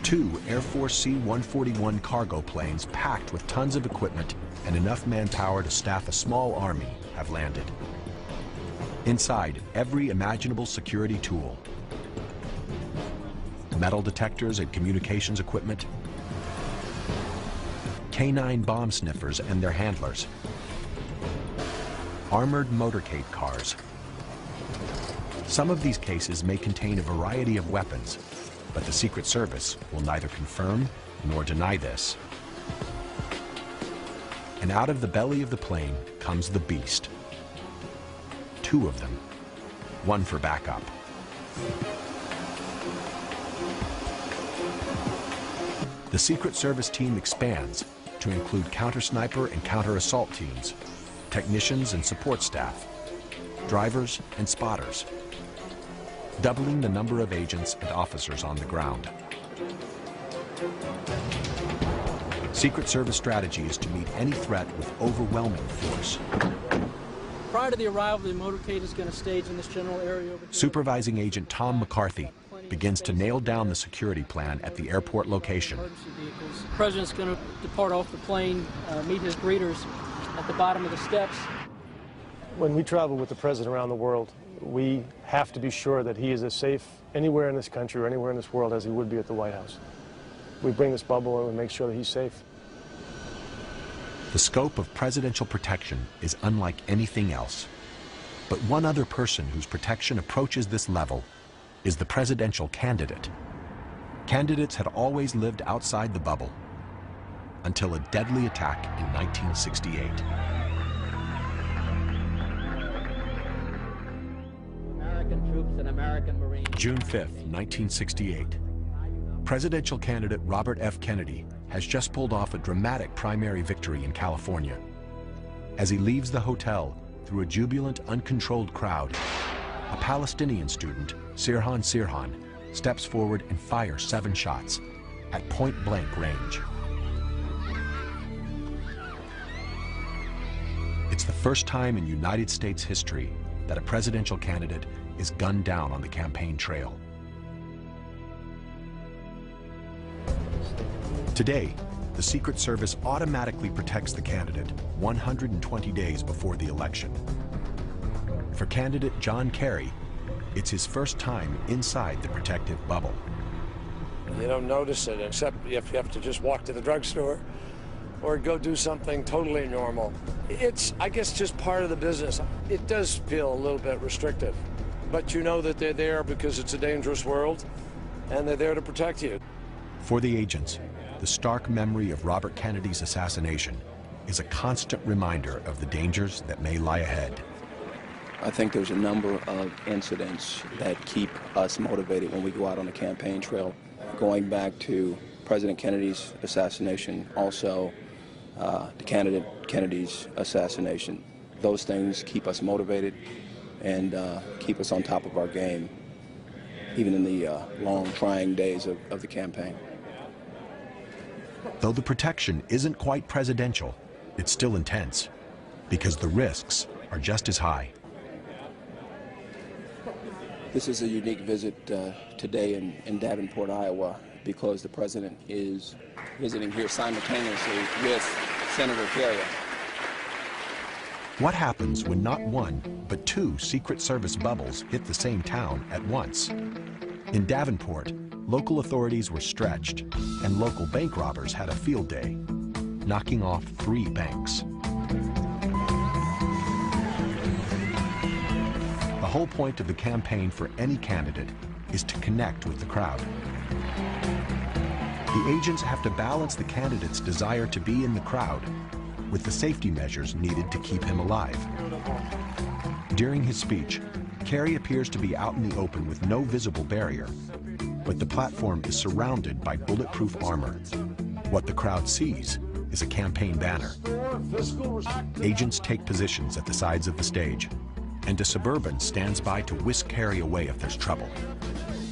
2 Air Force C-141 cargo planes packed with tons of equipment and enough manpower to staff a small army have landed. Inside, every imaginable security tool. Metal detectors and communications equipment. K-9 bomb sniffers and their handlers. Armored motorcade cars. Some of these cases may contain a variety of weapons, but the Secret Service will neither confirm nor deny this. And out of the belly of the plane comes the beast. 2 of them, 1 for backup. The Secret Service team expands to include counter-sniper and counter-assault teams, technicians and support staff, drivers and spotters, doubling the number of agents and officers on the ground. Secret Service strategy is to meet any threat with overwhelming force. Prior to the arrival, the motorcade is going to stage in this general area over here. Supervising Agent Tom McCarthy begins to nail down the security plan at the airport location. The president's going to depart off the plane, meet his greeters at the bottom of the steps. When we travel with the president around the world, we have to be sure that he is as safe anywhere in this country or anywhere in this world as he would be at the White House. We bring this bubble and we make sure that he's safe. The scope of presidential protection is unlike anything else. But one other person whose protection approaches this level is the presidential candidate. Candidates had always lived outside the bubble until a deadly attack in 1968. American troops and American Marines. June 5th, 1968. Presidential candidate Robert F. Kennedy has just pulled off a dramatic primary victory in California. As he leaves the hotel through a jubilant, uncontrolled crowd, a Palestinian student, Sirhan Sirhan, steps forward and fires 7 shots at point-blank range. It's the first time in United States history that a presidential candidate is gunned down on the campaign trail. Today, the Secret Service automatically protects the candidate 120 days before the election. For candidate John Kerry, it's his first time inside the protective bubble. You don't notice it, except if you have to just walk to the drugstore or go do something totally normal. It's, I guess, just part of the business. It does feel a little bit restrictive, but you know that they're there because it's a dangerous world, and they're there to protect you. For the agents, the stark memory of Robert Kennedy's assassination is a constant reminder of the dangers that may lie ahead. I think there's a number of incidents that keep us motivated when we go out on the campaign trail. Going back to President Kennedy's assassination, also the candidate Kennedy's assassination. Those things keep us motivated and keep us on top of our game, even in the long, trying days of the campaign. Though the protection isn't quite presidential, it's still intense, because the risks are just as high. This is a unique visit today in Davenport, Iowa, because the president is visiting here simultaneously with Senator Kerry. What happens when not one, but two Secret Service bubbles hit the same town at once? In Davenport, local authorities were stretched, and local bank robbers had a field day, knocking off 3 banks. The whole point of the campaign for any candidate is to connect with the crowd. The agents have to balance the candidate's desire to be in the crowd with the safety measures needed to keep him alive. During his speech, Kerry appears to be out in the open with no visible barrier, but the platform is surrounded by bulletproof armor. What the crowd sees is a campaign banner. Agents take positions at the sides of the stage, and a Suburban stands by to whisk Kerry away if there's trouble.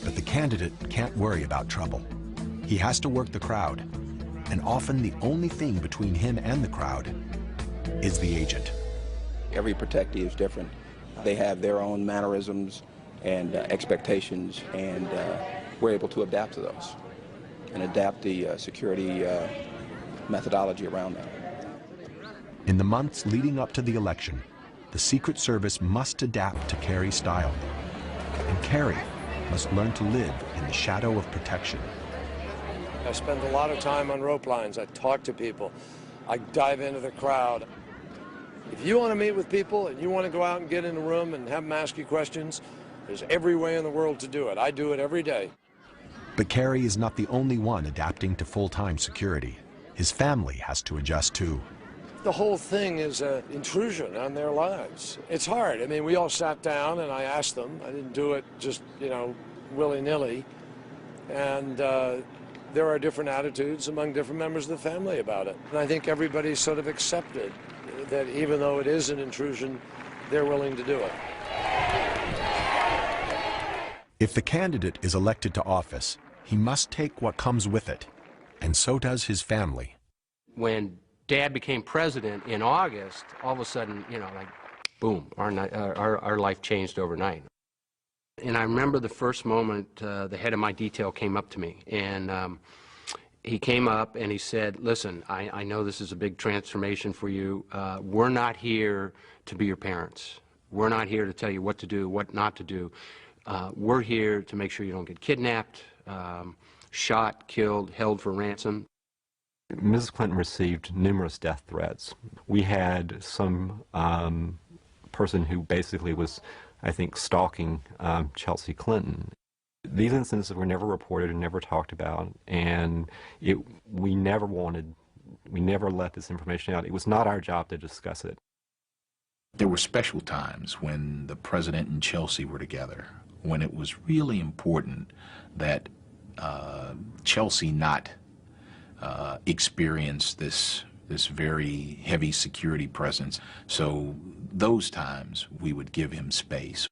But the candidate can't worry about trouble. He has to work the crowd, and often the only thing between him and the crowd is the agent. Every protectee is different. They have their own mannerisms and expectations, and we're able to adapt to those and adapt the security methodology around that. In the months leading up to the election, the Secret Service must adapt to Kerry's style, and Kerry must learn to live in the shadow of protection. I spend a lot of time on rope lines. I talk to people. I dive into the crowd. If you want to meet with people and you want to go out and get in a room and have them ask you questions, there's every way in the world to do it. I do it every day. But Kerry is not the only one adapting to full-time security. His family has to adjust too. The whole thing is an intrusion on their lives. It's hard. I mean, we all sat down and I asked them. I didn't do it just, you know, willy-nilly. And there are different attitudes among different members of the family about it. And I think everybody's sort of accepted that even though it is an intrusion, they're willing to do it. If the candidate is elected to office, he must take what comes with it, and so does his family. When Dad became president in August, all of a sudden, you know, like, boom, our life changed overnight. And I remember the first moment the head of my detail came up to me, and he came up and he said, listen, I know this is a big transformation for you. We're not here to be your parents. We're not here to tell you what to do, what not to do. We're here to make sure you don't get kidnapped, shot, killed, held for ransom. Mrs. Clinton received numerous death threats. We had some person who basically was, I think, stalking Chelsea Clinton. These incidents were never reported and never talked about, and we never let this information out. It was not our job to discuss it. There were special times when the president and Chelsea were together, when it was really important that Chelsea not experience this very heavy security presence. So those times we would give him space.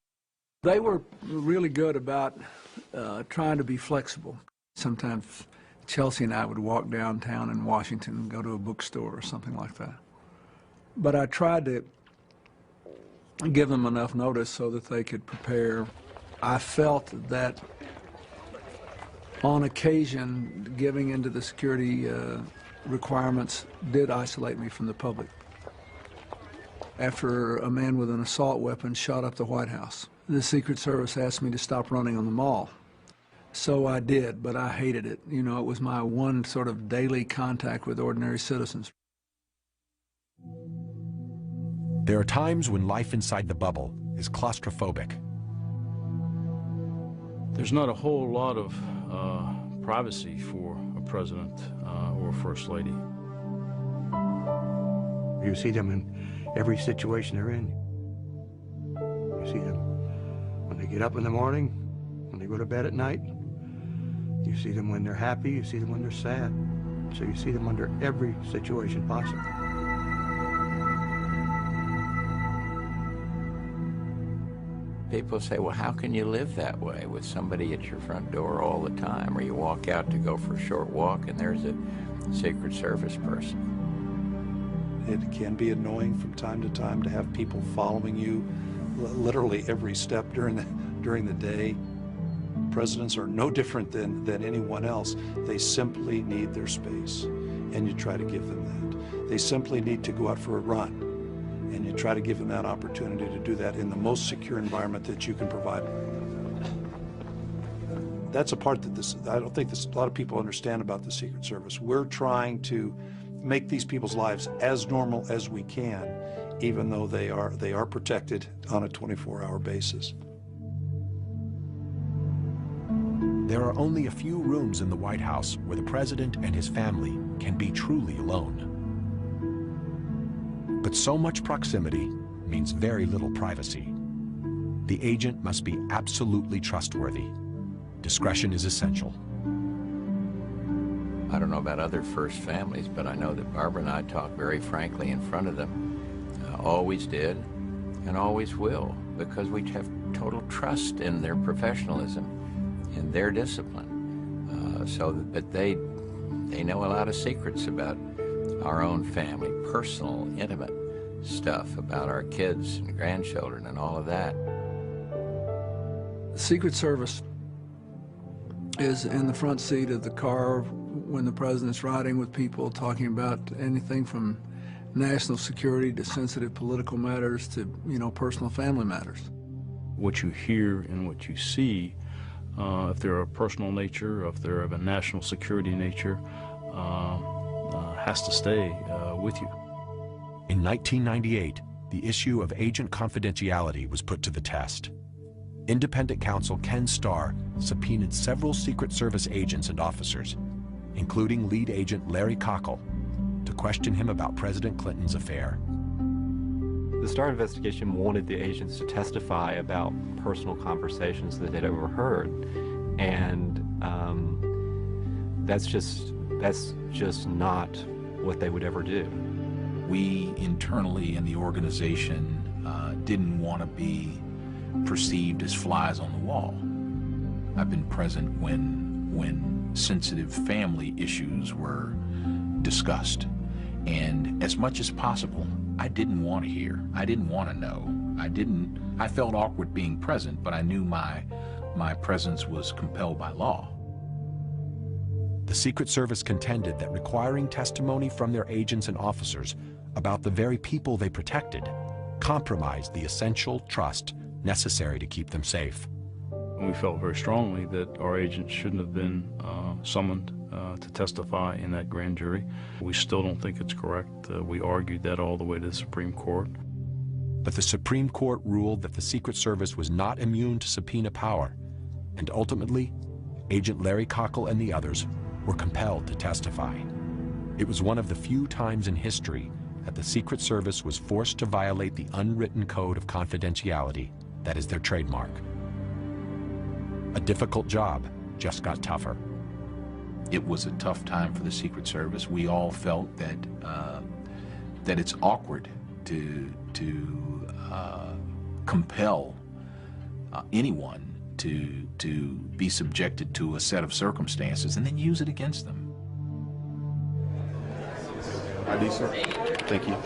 They were really good about trying to be flexible. Sometimes Chelsea and I would walk downtown in Washington and go to a bookstore or something like that. But I tried to give them enough notice so that they could prepare. I felt that on occasion, giving into the security requirements did isolate me from the public. After a man with an assault weapon shot up the White House, the Secret Service asked me to stop running on the mall. So I did, but I hated it. You know, it was my one sort of daily contact with ordinary citizens. There are times when life inside the bubble is claustrophobic. There's not a whole lot of privacy for a president or a first lady. You see them in every situation they're in. You see them when they get up in the morning, when they go to bed at night. You see them when they're happy, you see them when they're sad. So you see them under every situation possible. People say, well, how can you live that way with somebody at your front door all the time? Or you walk out to go for a short walk and there's a Secret Service person. It can be annoying from time to time to have people following you literally every step during the day. Presidents are no different than anyone else. They simply need their space, and you try to give them that. They simply need to go out for a run, and you try to give them that opportunity to do that in the most secure environment that you can provide. That's a part that I don't think a lot of people understand about the Secret Service. We're trying to make these people's lives as normal as we can, even though they are protected on a 24-hour basis. There are only a few rooms in the White House where the president and his family can be truly alone. But so much proximity means very little privacy. The agent must be absolutely trustworthy. Discretion is essential. I don't know about other first families, but I know that Barbara and I talk very frankly in front of them. Always did and always will, because we have total trust in their professionalism, in their discipline. But they know a lot of secrets about our own family, personal, intimate stuff about our kids and grandchildren and all of that. The Secret Service is in the front seat of the car when the president's riding with people, talking about anything from national security to sensitive political matters to, personal family matters. What you hear and what you see, if they're of a personal nature, if they're of a national security nature, has to stay with you. In 1998, the issue of agent confidentiality was put to the test. Independent counsel Ken Starr subpoenaed several Secret Service agents and officers, including lead agent Larry Cockle, to question him about President Clinton's affair. The Starr investigation wanted the agents to testify about personal conversations that they'd overheard, and that's just not what they would ever do. We internally in the organization didn't want to be perceived as flies on the wall. I've been present when sensitive family issues were discussed, and as much as possible, I didn't want to hear. I didn't want to know. I felt awkward being present, but I knew my presence was compelled by law. The Secret Service contended that requiring testimony from their agents and officers about the very people they protected compromised the essential trust necessary to keep them safe. We felt very strongly that our agents shouldn't have been summoned to testify in that grand jury. We still don't think it's correct. We argued that all the way to the Supreme Court. But the Supreme Court ruled that the Secret Service was not immune to subpoena power, and ultimately, Agent Larry Cockle and the others were compelled to testify. It was one of the few times in history that the Secret Service was forced to violate the unwritten code of confidentiality that is their trademark. A difficult job just got tougher. It was a tough time for the Secret Service. We all felt that it's awkward to compel anyone to be subjected to a set of circumstances and then use it against them. ID, sir. Thank you.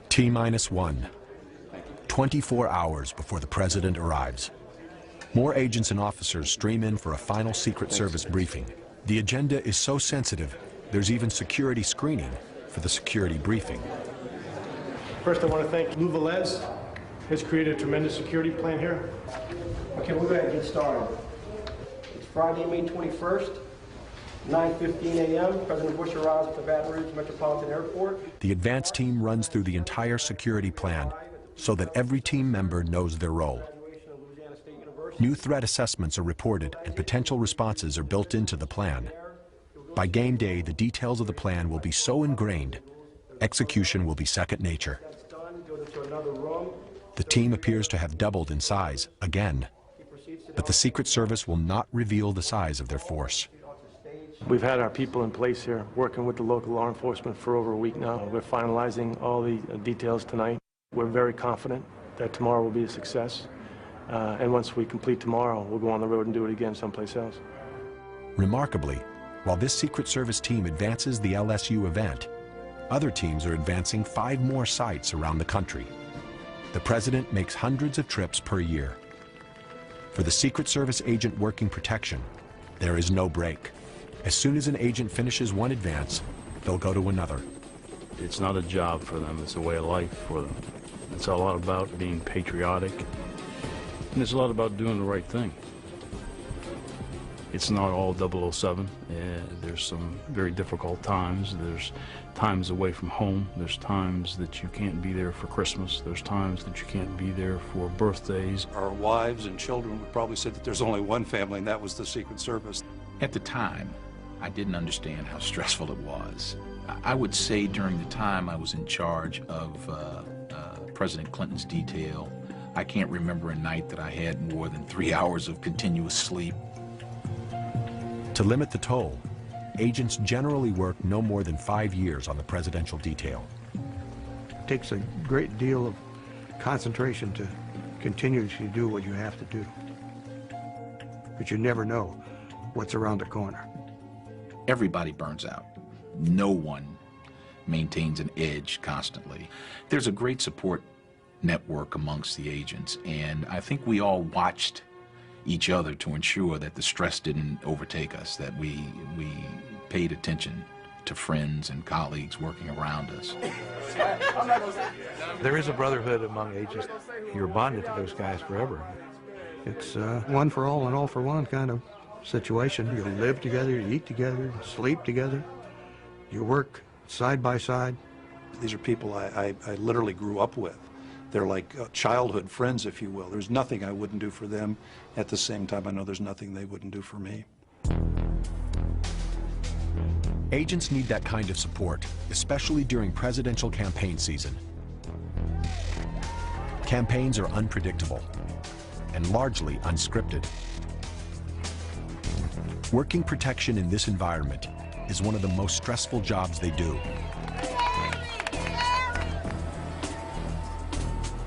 To T-1, 24 hours before the president arrives. More agents and officers stream in for a final Secret Service briefing. The agenda is so sensitive, there's even security screening for the security briefing. First, I want to thank Lou Velez. He's created a tremendous security plan here. Okay, we're going to get started. It's Friday, May 21st, 9:15 a.m. President Bush arrives at the Baton Rouge Metropolitan Airport. The advance team runs through the entire security plan so that every team member knows their role. New threat assessments are reported and potential responses are built into the plan. By game day, the details of the plan will be so ingrained, execution will be second nature. The team appears to have doubled in size again, but the Secret Service will not reveal the size of their force. We've had our people in place here working with the local law enforcement for over a week now. We're finalizing all the details tonight. We're very confident that tomorrow will be a success. And once we complete tomorrow, we'll go on the road and do it again someplace else. Remarkably, while this Secret Service team advances the LSU event, other teams are advancing 5 more sites around the country. The president makes hundreds of trips per year. For the Secret Service agent working protection, there is no break. As soon as an agent finishes one advance, they'll go to another. It's not a job for them, it's a way of life for them. It's a lot about being patriotic, and it's a lot about doing the right thing. It's not all 007. There's some very difficult times. There's times away from home. There's times that you can't be there for Christmas. There's times that you can't be there for birthdays. Our wives and children would probably say that there's only one family, and that was the Secret Service. At the time, I didn't understand how stressful it was. I would say during the time I was in charge of President Clinton's detail, I can't remember a night that I had more than 3 hours of continuous sleep. To limit the toll, agents generally work no more than 5 years on the presidential detail. It takes a great deal of concentration to continuously do what you have to do. But you never know what's around the corner. Everybody burns out. No one maintains an edge constantly. There's a great support network amongst the agents, and I think we all watched each other to ensure that the stress didn't overtake us, that we paid attention to friends and colleagues working around us. There is a brotherhood among agents. You're bonded to those guys forever. It's one for all and all for one kind of situation. You live together, you eat together, you sleep together, you work side by side. These are people I literally grew up with. They're like childhood friends, if you will. There's nothing I wouldn't do for them. At the same time, I know there's nothing they wouldn't do for me. Agents need that kind of support, especially during presidential campaign season. Campaigns are unpredictable and largely unscripted. Working protection in this environment is one of the most stressful jobs they do.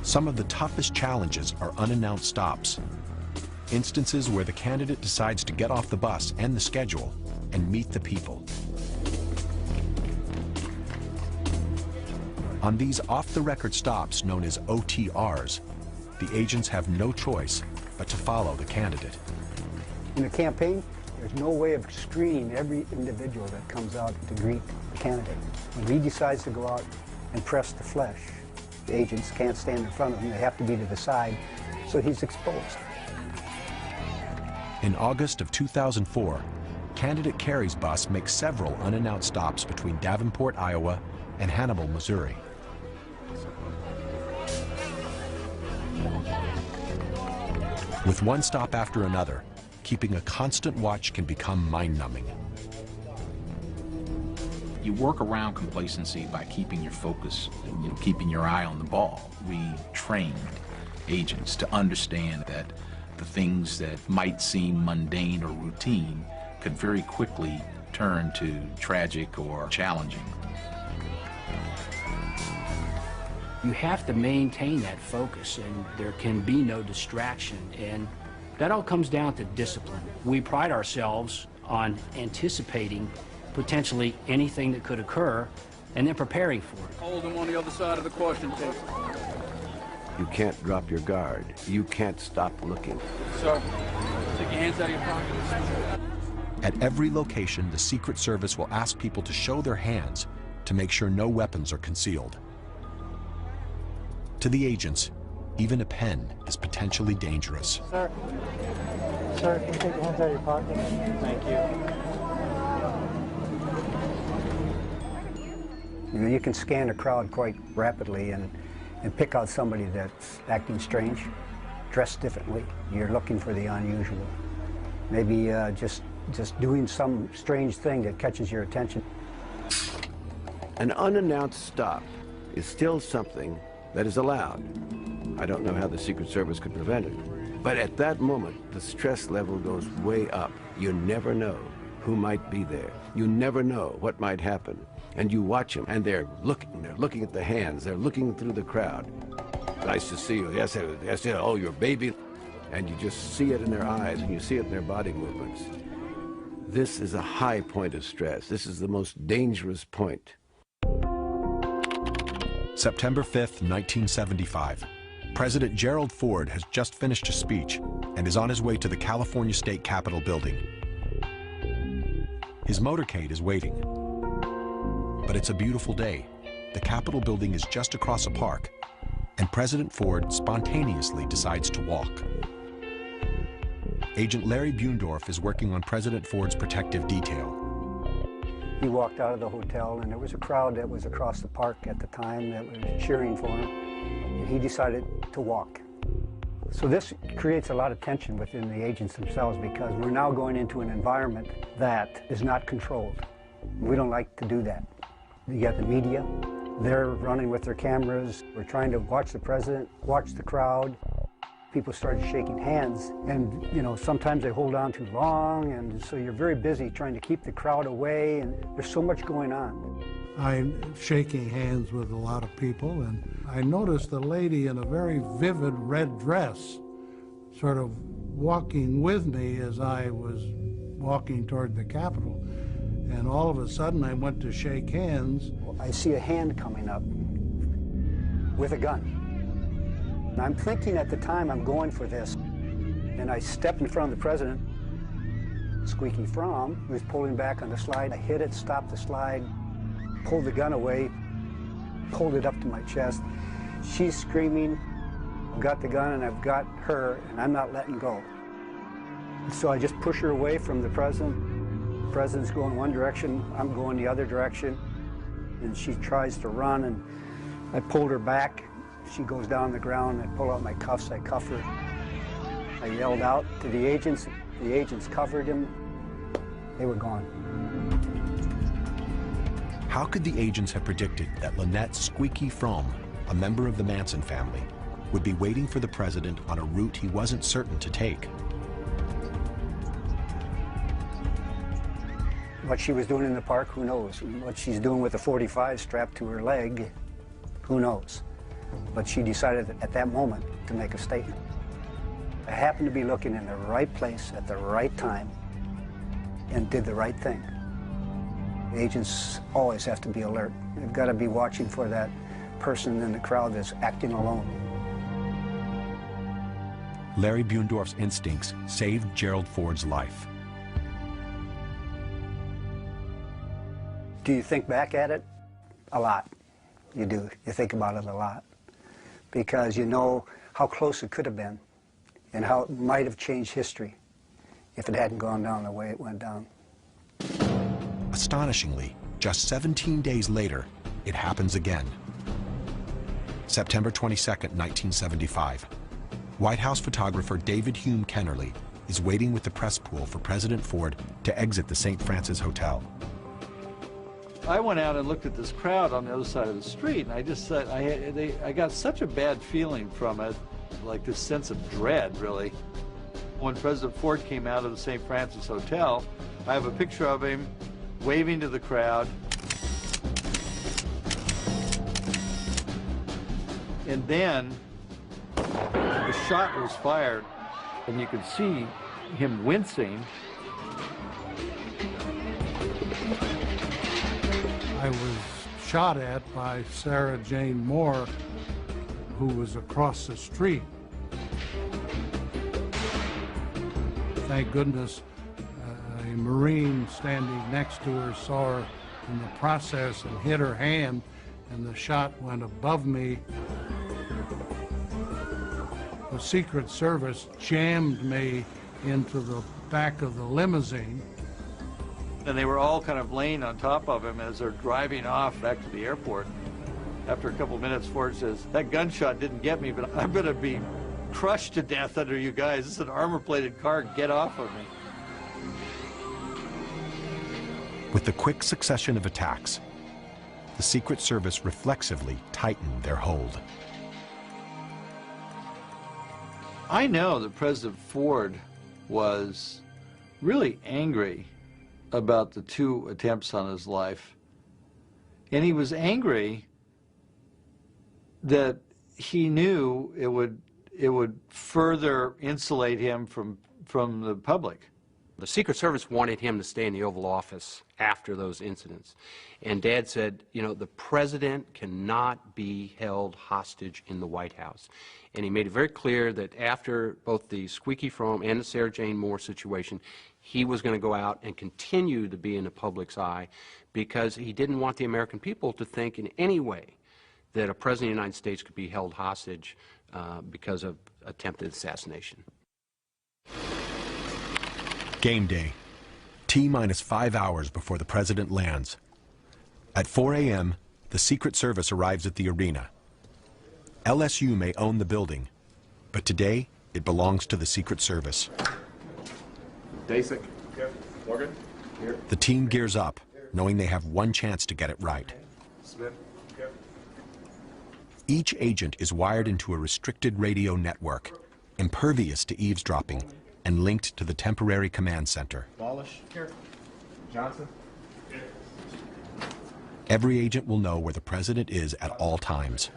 Some of the toughest challenges are unannounced stops, instances where the candidate decides to get off the bus and the schedule and meet the people. On these off-the-record stops, known as OTRs, the agents have no choice but to follow the candidate. In a campaign, there's no way of screening every individual that comes out to greet the candidate. When he decides to go out and press the flesh, the agents can't stand in front of him. They have to be to the side, so he's exposed. In August of 2004, candidate Kerry's bus makes several unannounced stops between Davenport, Iowa, and Hannibal, Missouri. With one stop after another, keeping a constant watch can become mind-numbing. You work around complacency by keeping your focus, keeping your eye on the ball. We trained agents to understand that the things that might seem mundane or routine could very quickly turn to tragic or challenging. You have to maintain that focus, and there can be no distraction, and that all comes down to discipline. We pride ourselves on anticipating potentially anything that could occur and then preparing for it. Hold them on the other side of the question table. You can't drop your guard. You can't stop looking. Sir, take your hands out of your pockets. At every location, the Secret Service will ask people to show their hands to make sure no weapons are concealed. To the agents, even a pen is potentially dangerous. Sir, can you take your hands out of your pocket? Thank you. You know, you can scan a crowd quite rapidly and pick out somebody that's acting strange, dressed differently. You're looking for the unusual. Maybe just doing some strange thing that catches your attention. An unannounced stop is still something that is allowed. I don't know how the Secret Service could prevent it. But at that moment, the stress level goes way up. You never know who might be there. You never know what might happen. And you watch them, and they're looking at the hands, they're looking through the crowd. Nice to see you. Yes, yes, yes. Oh, your baby. And you just see it in their eyes, and you see it in their body movements. This is a high point of stress. This is the most dangerous point. September 5th, 1975. President Gerald Ford has just finished a speech and is on his way to the California State Capitol building. His motorcade is waiting. But it's a beautiful day. The Capitol building is just across a park, and President Ford spontaneously decides to walk. Agent Larry Buendorf is working on President Ford's protective detail. He walked out of the hotel, and there was a crowd that was across the park at the time that was cheering for him, and he decided to walk. So this creates a lot of tension within the agents themselves, because we're now going into an environment that is not controlled. We don't like to do that. You got the media, they're running with their cameras. We're trying to watch the president, watch the crowd. People started shaking hands, and you know, sometimes they hold on too long, and so you're very busy trying to keep the crowd away, and there's so much going on. I'm shaking hands with a lot of people, and I noticed a lady in a very vivid red dress sort of walking with me as I was walking toward the Capitol. And all of a sudden, I went to shake hands. I see a hand coming up with a gun. And I'm thinking at the time, I'm going for this. And I stepped in front of the president. Squeaky Fromm was pulling back on the slide. I hit it, stopped the slide, pulled the gun away, pulled it up to my chest. She's screaming. I've got the gun, and I've got her, and I'm not letting go. So I just push her away from the president. The president's going one direction, I'm going the other direction, and she tries to run, and I pulled her back. She goes down on the ground. I pull out my cuffs, I cuff her. I yelled out to the agents covered him. They were gone. How could the agents have predicted that Lynette Squeaky Fromm, a member of the Manson family, would be waiting for the president on a route he wasn't certain to take? What she was doing in the park, who knows? What she's doing with a .45 strapped to her leg, who knows? But she decided at that moment to make a statement. I happened to be looking in the right place at the right time and did the right thing. Agents always have to be alert. They've got to be watching for that person in the crowd that's acting alone. Larry Buendorf's instincts saved Gerald Ford's life. Do you think back at it? A lot. You do. You think about it a lot. Because you know how close it could have been and how it might have changed history if it hadn't gone down the way it went down. Astonishingly, just 17 days later, it happens again. September 22nd, 1975. White House photographer David Hume Kennerly is waiting with the press pool for President Ford to exit the St. Francis Hotel. I went out and looked at this crowd on the other side of the street, and I just thought, I got such a bad feeling from it, like this sense of dread, really. When President Ford came out of the St. Francis Hotel, I have a picture of him waving to the crowd. And then the shot was fired, and you could see him wincing. I was shot at by Sarah Jane Moore, who was across the street. Thank goodness a Marine standing next to her saw her in the process and hit her hand, and the shot went above me. The Secret Service jammed me into the back of the limousine. And they were all kind of laying on top of him as they're driving off back to the airport. After a couple of minutes, Ford says, "That gunshot didn't get me, but I'm going to be crushed to death under you guys. This is an armor-plated car. Get off of me." With the quick succession of attacks, the Secret Service reflexively tightened their hold. I know that President Ford was really angry about the 2 attempts on his life. And he was angry that he knew it would further insulate him from the public. The Secret Service wanted him to stay in the Oval Office after those incidents. And Dad said, you know, the president cannot be held hostage in the White House. And he made it very clear that after both the Squeaky Fromme and the Sarah Jane Moore situation, he was going to go out and continue to be in the public's eye because he didn't want the American people to think in any way that a president of the United States could be held hostage because of attempted assassination. Game day, T-minus 5 hours before the president lands. At 4 a.m., the Secret Service arrives at the arena. LSU may own the building, but today it belongs to the Secret Service. Dasik. Morgan. Here. The team gears up, knowing they have one chance to get it right. Smith. Each agent is wired into a restricted radio network, impervious to eavesdropping, and linked to the temporary command center. Wallish. Here. Johnson. Here. Every agent will know where the president is at all times.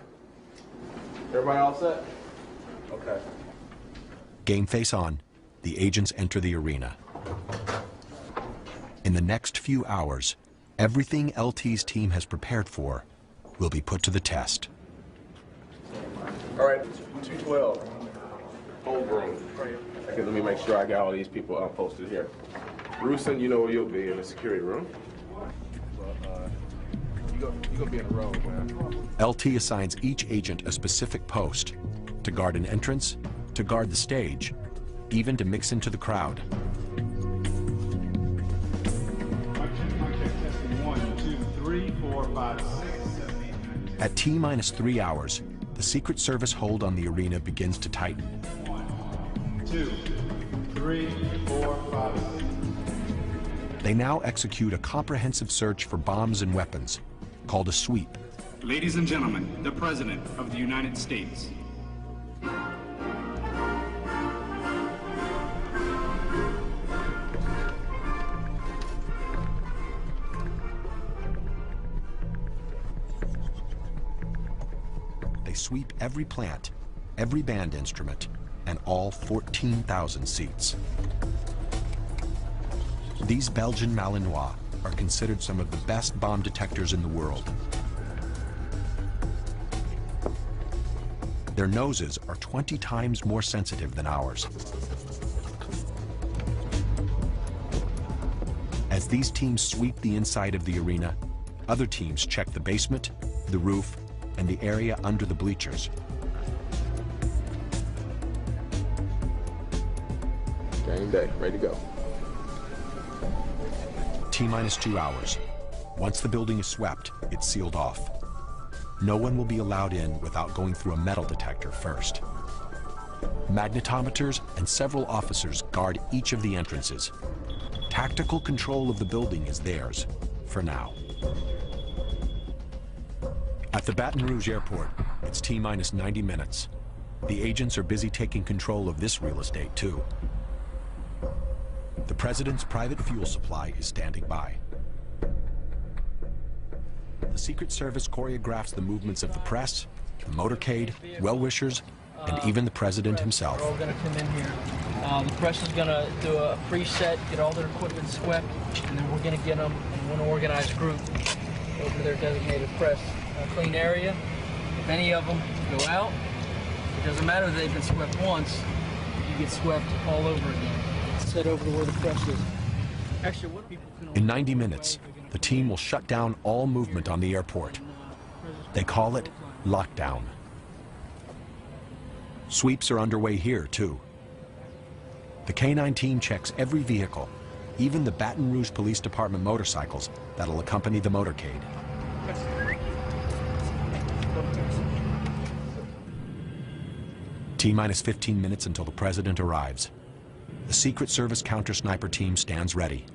Everybody all set? Okay. Game face on, the agents enter the arena. In the next few hours, everything LT's team has prepared for will be put to the test. All right, 212. Hold room. Okay, let me make sure I got all these people posted here. Rusin, you know where you'll be in the security room. You're gonna be in a row, man. LT assigns each agent a specific post to guard an entrance, to guard the stage, even to mix into the crowd. At T-minus 3 hours, the Secret Service hold on the arena begins to tighten. 1, 2, 3, 4, 5, 6. They now execute a comprehensive search for bombs and weapons, called a sweep. Ladies and gentlemen, the President of the United States. They sweep every plant, every band instrument, and all 14,000 seats. These Belgian Malinois are considered some of the best bomb detectors in the world. Their noses are 20 times more sensitive than ours. As these teams sweep the inside of the arena, other teams check the basement, the roof, and the area under the bleachers. Game day, ready to go. T-minus 2 hours. Once the building is swept, it's sealed off. No one will be allowed in without going through a metal detector first. Magnetometers and several officers guard each of the entrances. Tactical control of the building is theirs, for now. At the Baton Rouge airport, it's T-minus 90 minutes. The agents are busy taking control of this real estate, too. The president's private fuel supply is standing by. The Secret Service choreographs the movements of the press, the motorcade, well-wishers, and even the president himself. We're all going to come in here. The press is going to do a preset, get all their equipment swept, and then we're going to get them in one organized group. over to their designated press clean area. If any of them go out, it doesn't matter if they've been swept once, you get swept all over again. Let's head over to where the press is. Actually, what people can... In 90 minutes, the team will shut down all movement on the airport. They call it lockdown. Sweeps are underway here, too. The K-9 team checks every vehicle, even the Baton Rouge Police Department motorcycles that'll accompany the motorcade. T-minus 15 minutes until the president arrives. The Secret Service counter-sniper team stands ready.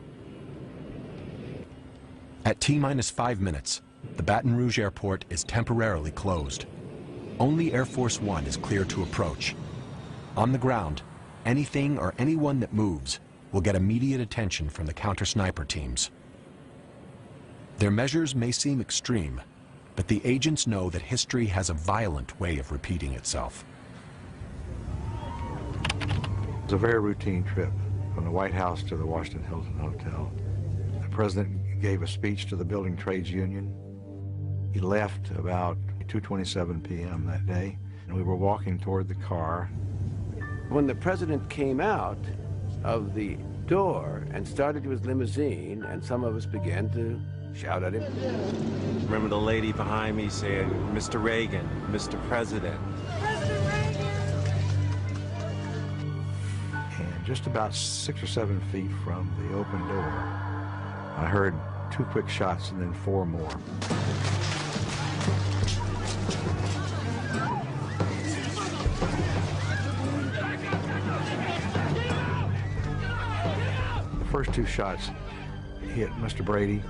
At T-minus 5 minutes, the Baton Rouge airport is temporarily closed. Only Air Force One is clear to approach. On the ground, anything or anyone that moves will get immediate attention from the counter-sniper teams. Their measures may seem extreme, but the agents know that history has a violent way of repeating itself. It was a very routine trip from the White House to the Washington Hilton Hotel. The president gave a speech to the Building Trades Union. He left about 2:27 p.m. that day, and we were walking toward the car. When the president came out of the door and started to his limousine, and some of us began to shout at him. Remember the lady behind me saying, "Mr. Reagan, Mr. President." And just about 6 or 7 feet from the open door, I heard 2 quick shots and then 4 more. The first 2 shots hit Mr. Brady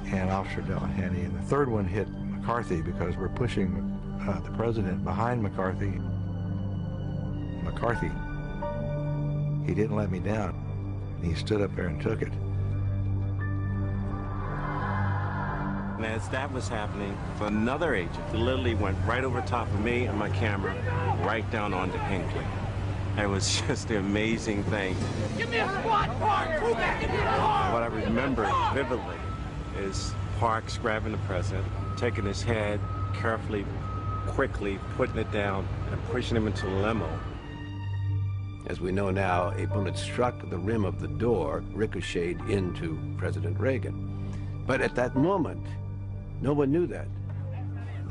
and Officer Delahanty, and the third one hit McCarthy because we're pushing the president behind McCarthy. McCarthy, he didn't let me down. He stood up there and took it. And as that was happening, another agent literally went right over top of me and my camera, right down onto Hinckley. It was just an amazing thing. Give me a squad, Park! Move back into the car! What I remember vividly is Parks grabbing the president, taking his head, carefully, quickly putting it down and pushing him into the limo. As we know now, a bullet struck the rim of the door, ricocheted into President Reagan. But at that moment, no one knew that.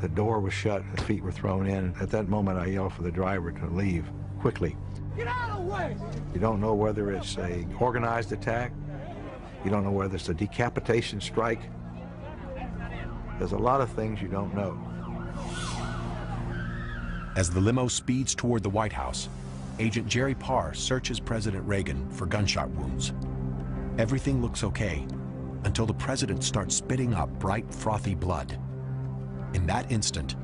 The door was shut, the feet were thrown in. At that moment, I yelled for the driver to leave quickly. Get out of the way! You don't know whether it's an organized attack. You don't know whether it's a decapitation strike. There's a lot of things you don't know. As the limo speeds toward the White House, Agent Jerry Parr searches President Reagan for gunshot wounds. Everything looks okay until the president starts spitting up bright, frothy blood. In that instant,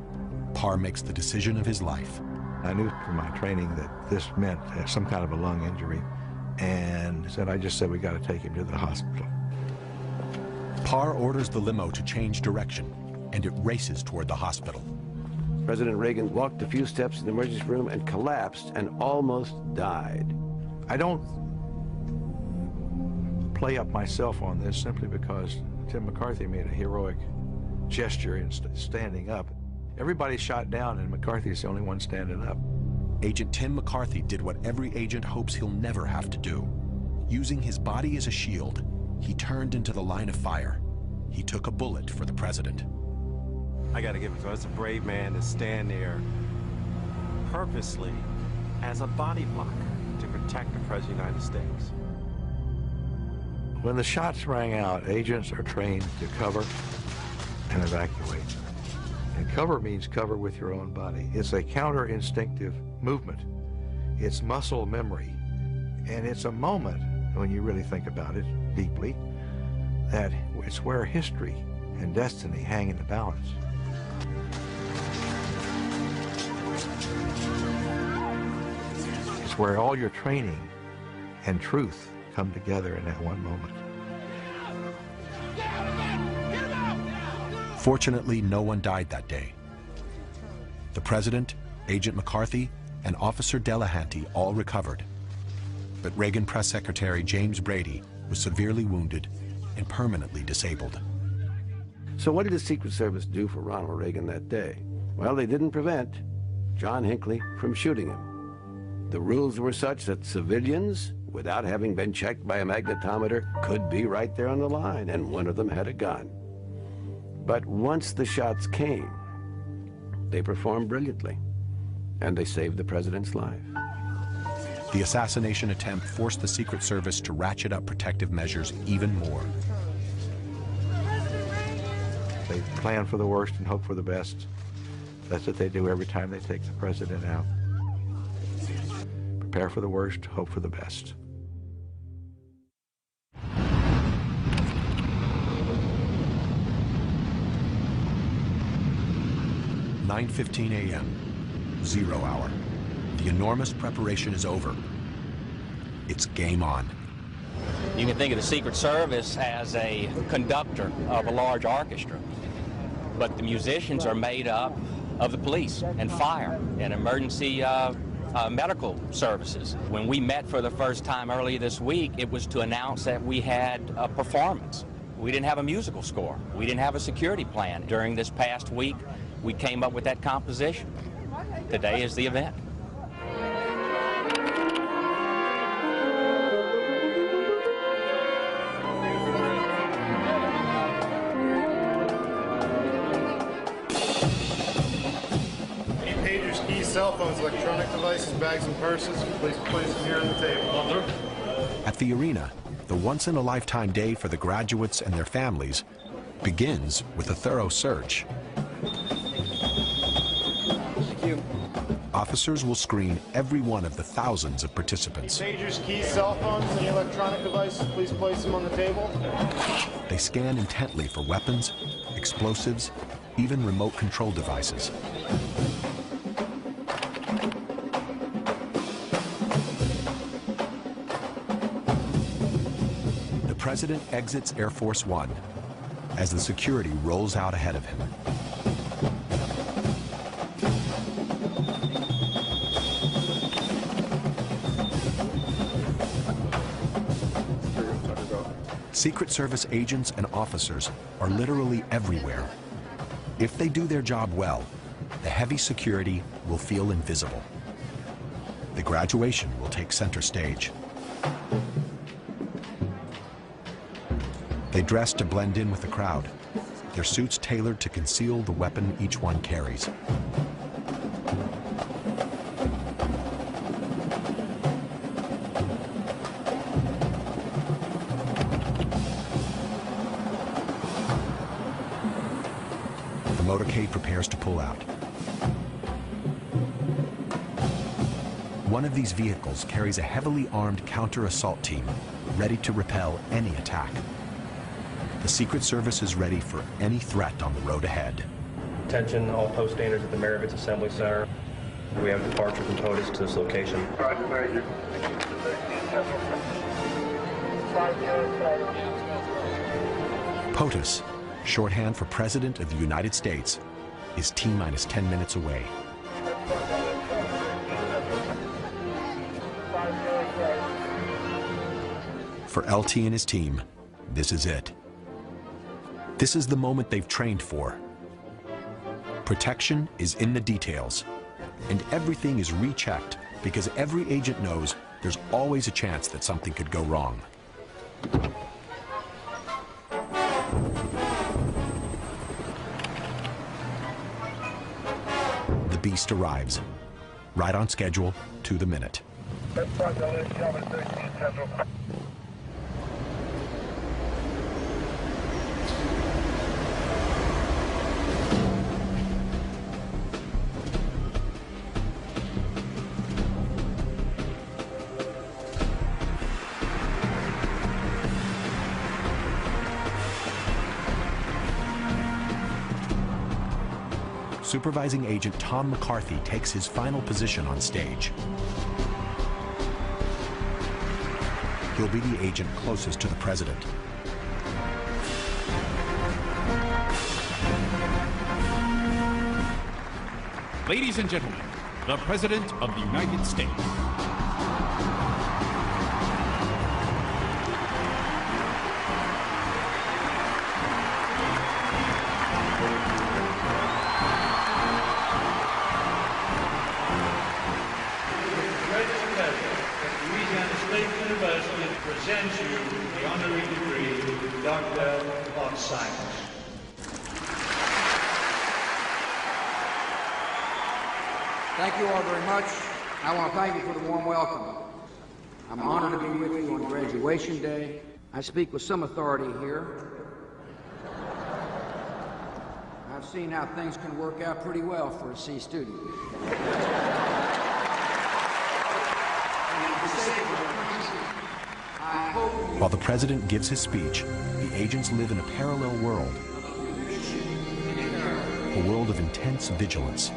Parr makes the decision of his life. I knew from my training that this meant some kind of a lung injury, and I just said, we got to take him to the hospital. Parr orders the limo to change direction, and it races toward the hospital. President Reagan walked a few steps in the emergency room and collapsed and almost died. I don't play up myself on this simply because Tim McCarthy made a heroic gesture in standing up. Everybody's shot down and McCarthy's the only one standing up. Agent Tim McCarthy did what every agent hopes he'll never have to do. Using his body as a shield, he turned into the line of fire. He took a bullet for the president. I gotta give it to him. It's a brave man to stand there purposely as a body block to protect the President of the United States. When the shots rang out, agents are trained to cover and evacuate. And cover means cover with your own body. It's a counter-instinctive movement. It's muscle memory. And it's a moment, when you really think about it deeply, that it's where history and destiny hang in the balance. It's where all your training and truth come together in that one moment. Fortunately, no one died that day. The president, Agent McCarthy, and Officer Delahanty all recovered. But Reagan Press Secretary James Brady was severely wounded and permanently disabled. So what did the Secret Service do for Ronald Reagan that day? Well, they didn't prevent John Hinckley from shooting him. The rules were such that civilians, without having been checked by a magnetometer, could be right there on the line, and one of them had a gun. But once the shots came, they performed brilliantly, and they saved the president's life. The assassination attempt forced the Secret Service to ratchet up protective measures even more. They plan for the worst and hope for the best. That's what they do every time they take the president out. Prepare for the worst, hope for the best. "9:15 a.m., 0 hour. The enormous preparation is over. It's game on. You can think of the Secret Service as a conductor of a large orchestra, but the musicians are made up of the police and fire and emergency medical services. When we met for the first time earlier this week, it was to announce that we had a performance. We didn't have a musical score. We didn't have a security plan. During this past week, we came up with that composition. Today is the event. Cell phones, electronic devices, bags, and purses. Please place them here on the table. At the arena, the once-in-a-lifetime day for the graduates and their families begins with a thorough search. Thank you. Officers will screen every one of the thousands of participants. Pagers, keys, cell phones, and electronic devices, please place them on the table. They scan intently for weapons, explosives, even remote control devices. The president exits Air Force One as the security rolls out ahead of him. Secret Service agents and officers are literally everywhere. If they do their job well, the heavy security will feel invisible. The graduation will take center stage. They dress to blend in with the crowd, their suits tailored to conceal the weapon each one carries. The motorcade prepares to pull out. One of these vehicles carries a heavily armed counter-assault team, ready to repel any attack. The Secret Service is ready for any threat on the road ahead. Attention, all post standards at the Maravich Assembly Center. We have departure from POTUS to this location. POTUS, shorthand for President of the United States, is T-minus 10 minutes away. For LT and his team, this is it. This is the moment they've trained for. Protection is in the details, and everything is rechecked because every agent knows there's always a chance that something could go wrong. The beast arrives, right on schedule, to the minute. Supervising Agent Tom McCarthy takes his final position on stage. He'll be the agent closest to the president. Ladies and gentlemen, the President of the United States. conduct on silence. Thank you all very much. I want to thank you for the warm welcome. I'm honored to be with you on graduation day. I speak with some authority here. I've seen how things can work out pretty well for a C student. While the president gives his speech, the agents live in a parallel world, a world of intense vigilance.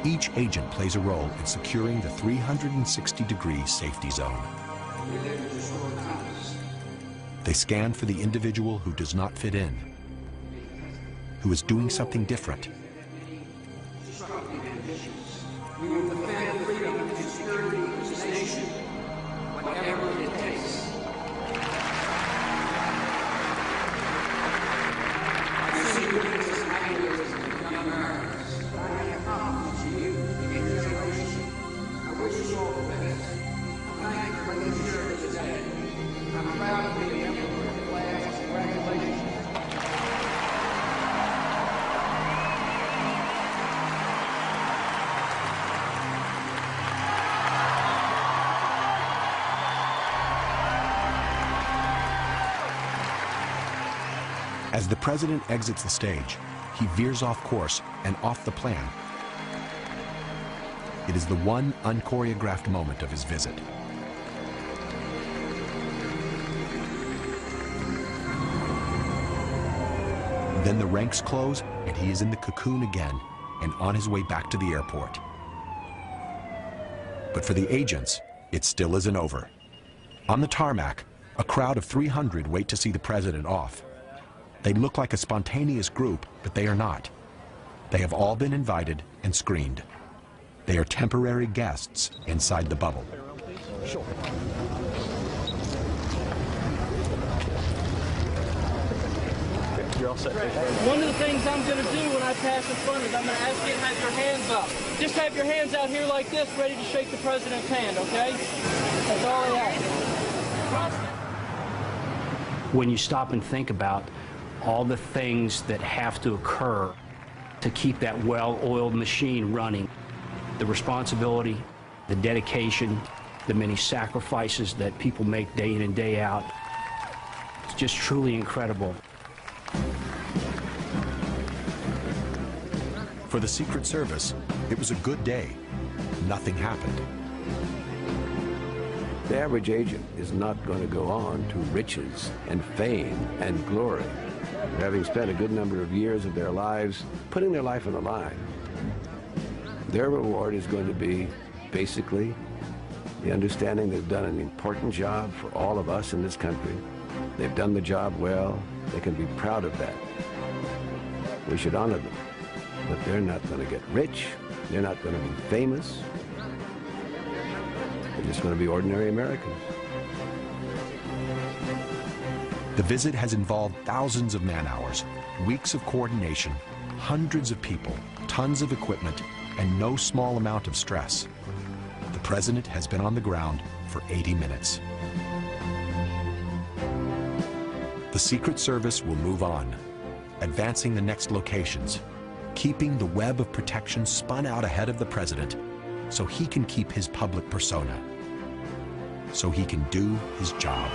Each agent plays a role in securing the 360-degree safety zone. They scan for the individual who does not fit in, who is doing something different. We will defend freedom and security of this nation, whatever it takes. I see you as idealists and young Americans. I have confidence in you and your generation. I wish you all the best. Thank you for being here today. I'm proud to be a member of the class. Congratulations. As the president exits the stage, he veers off course and off the plan. It is the one unchoreographed moment of his visit. Then the ranks close, and he is in the cocoon again and on his way back to the airport. But for the agents, it still isn't over. On the tarmac, a crowd of 300 wait to see the president off. They look like a spontaneous group, but they are not. They have all been invited and screened. They are temporary guests inside the bubble. Sure. You're all set. One of the things I'm going to do when I pass in front is I'm going to ask you to have your hands up. Just have your hands out here like this, ready to shake the president's hand, okay? That's all I ask. When you stop and think about all the things that have to occur to keep that well-oiled machine running, the responsibility, the dedication, the many sacrifices that people make day in and day out, it's just truly incredible. For the Secret Service, it was a good day. Nothing happened. The average agent is not going to go on to riches and fame and glory, having spent a good number of years of their lives putting their life on the line. Their reward is going to be basically the understanding they've done an important job for all of us in this country. They've done the job well. They can be proud of that. We should honor them. But they're not going to get rich. They're not going to be famous. They're just going to be ordinary Americans. The visit has involved thousands of man-hours, weeks of coordination, hundreds of people, tons of equipment, and no small amount of stress. The president has been on the ground for 80 minutes. The Secret Service will move on, advancing the next locations, keeping the web of protection spun out ahead of the president so he can keep his public persona, so he can do his job.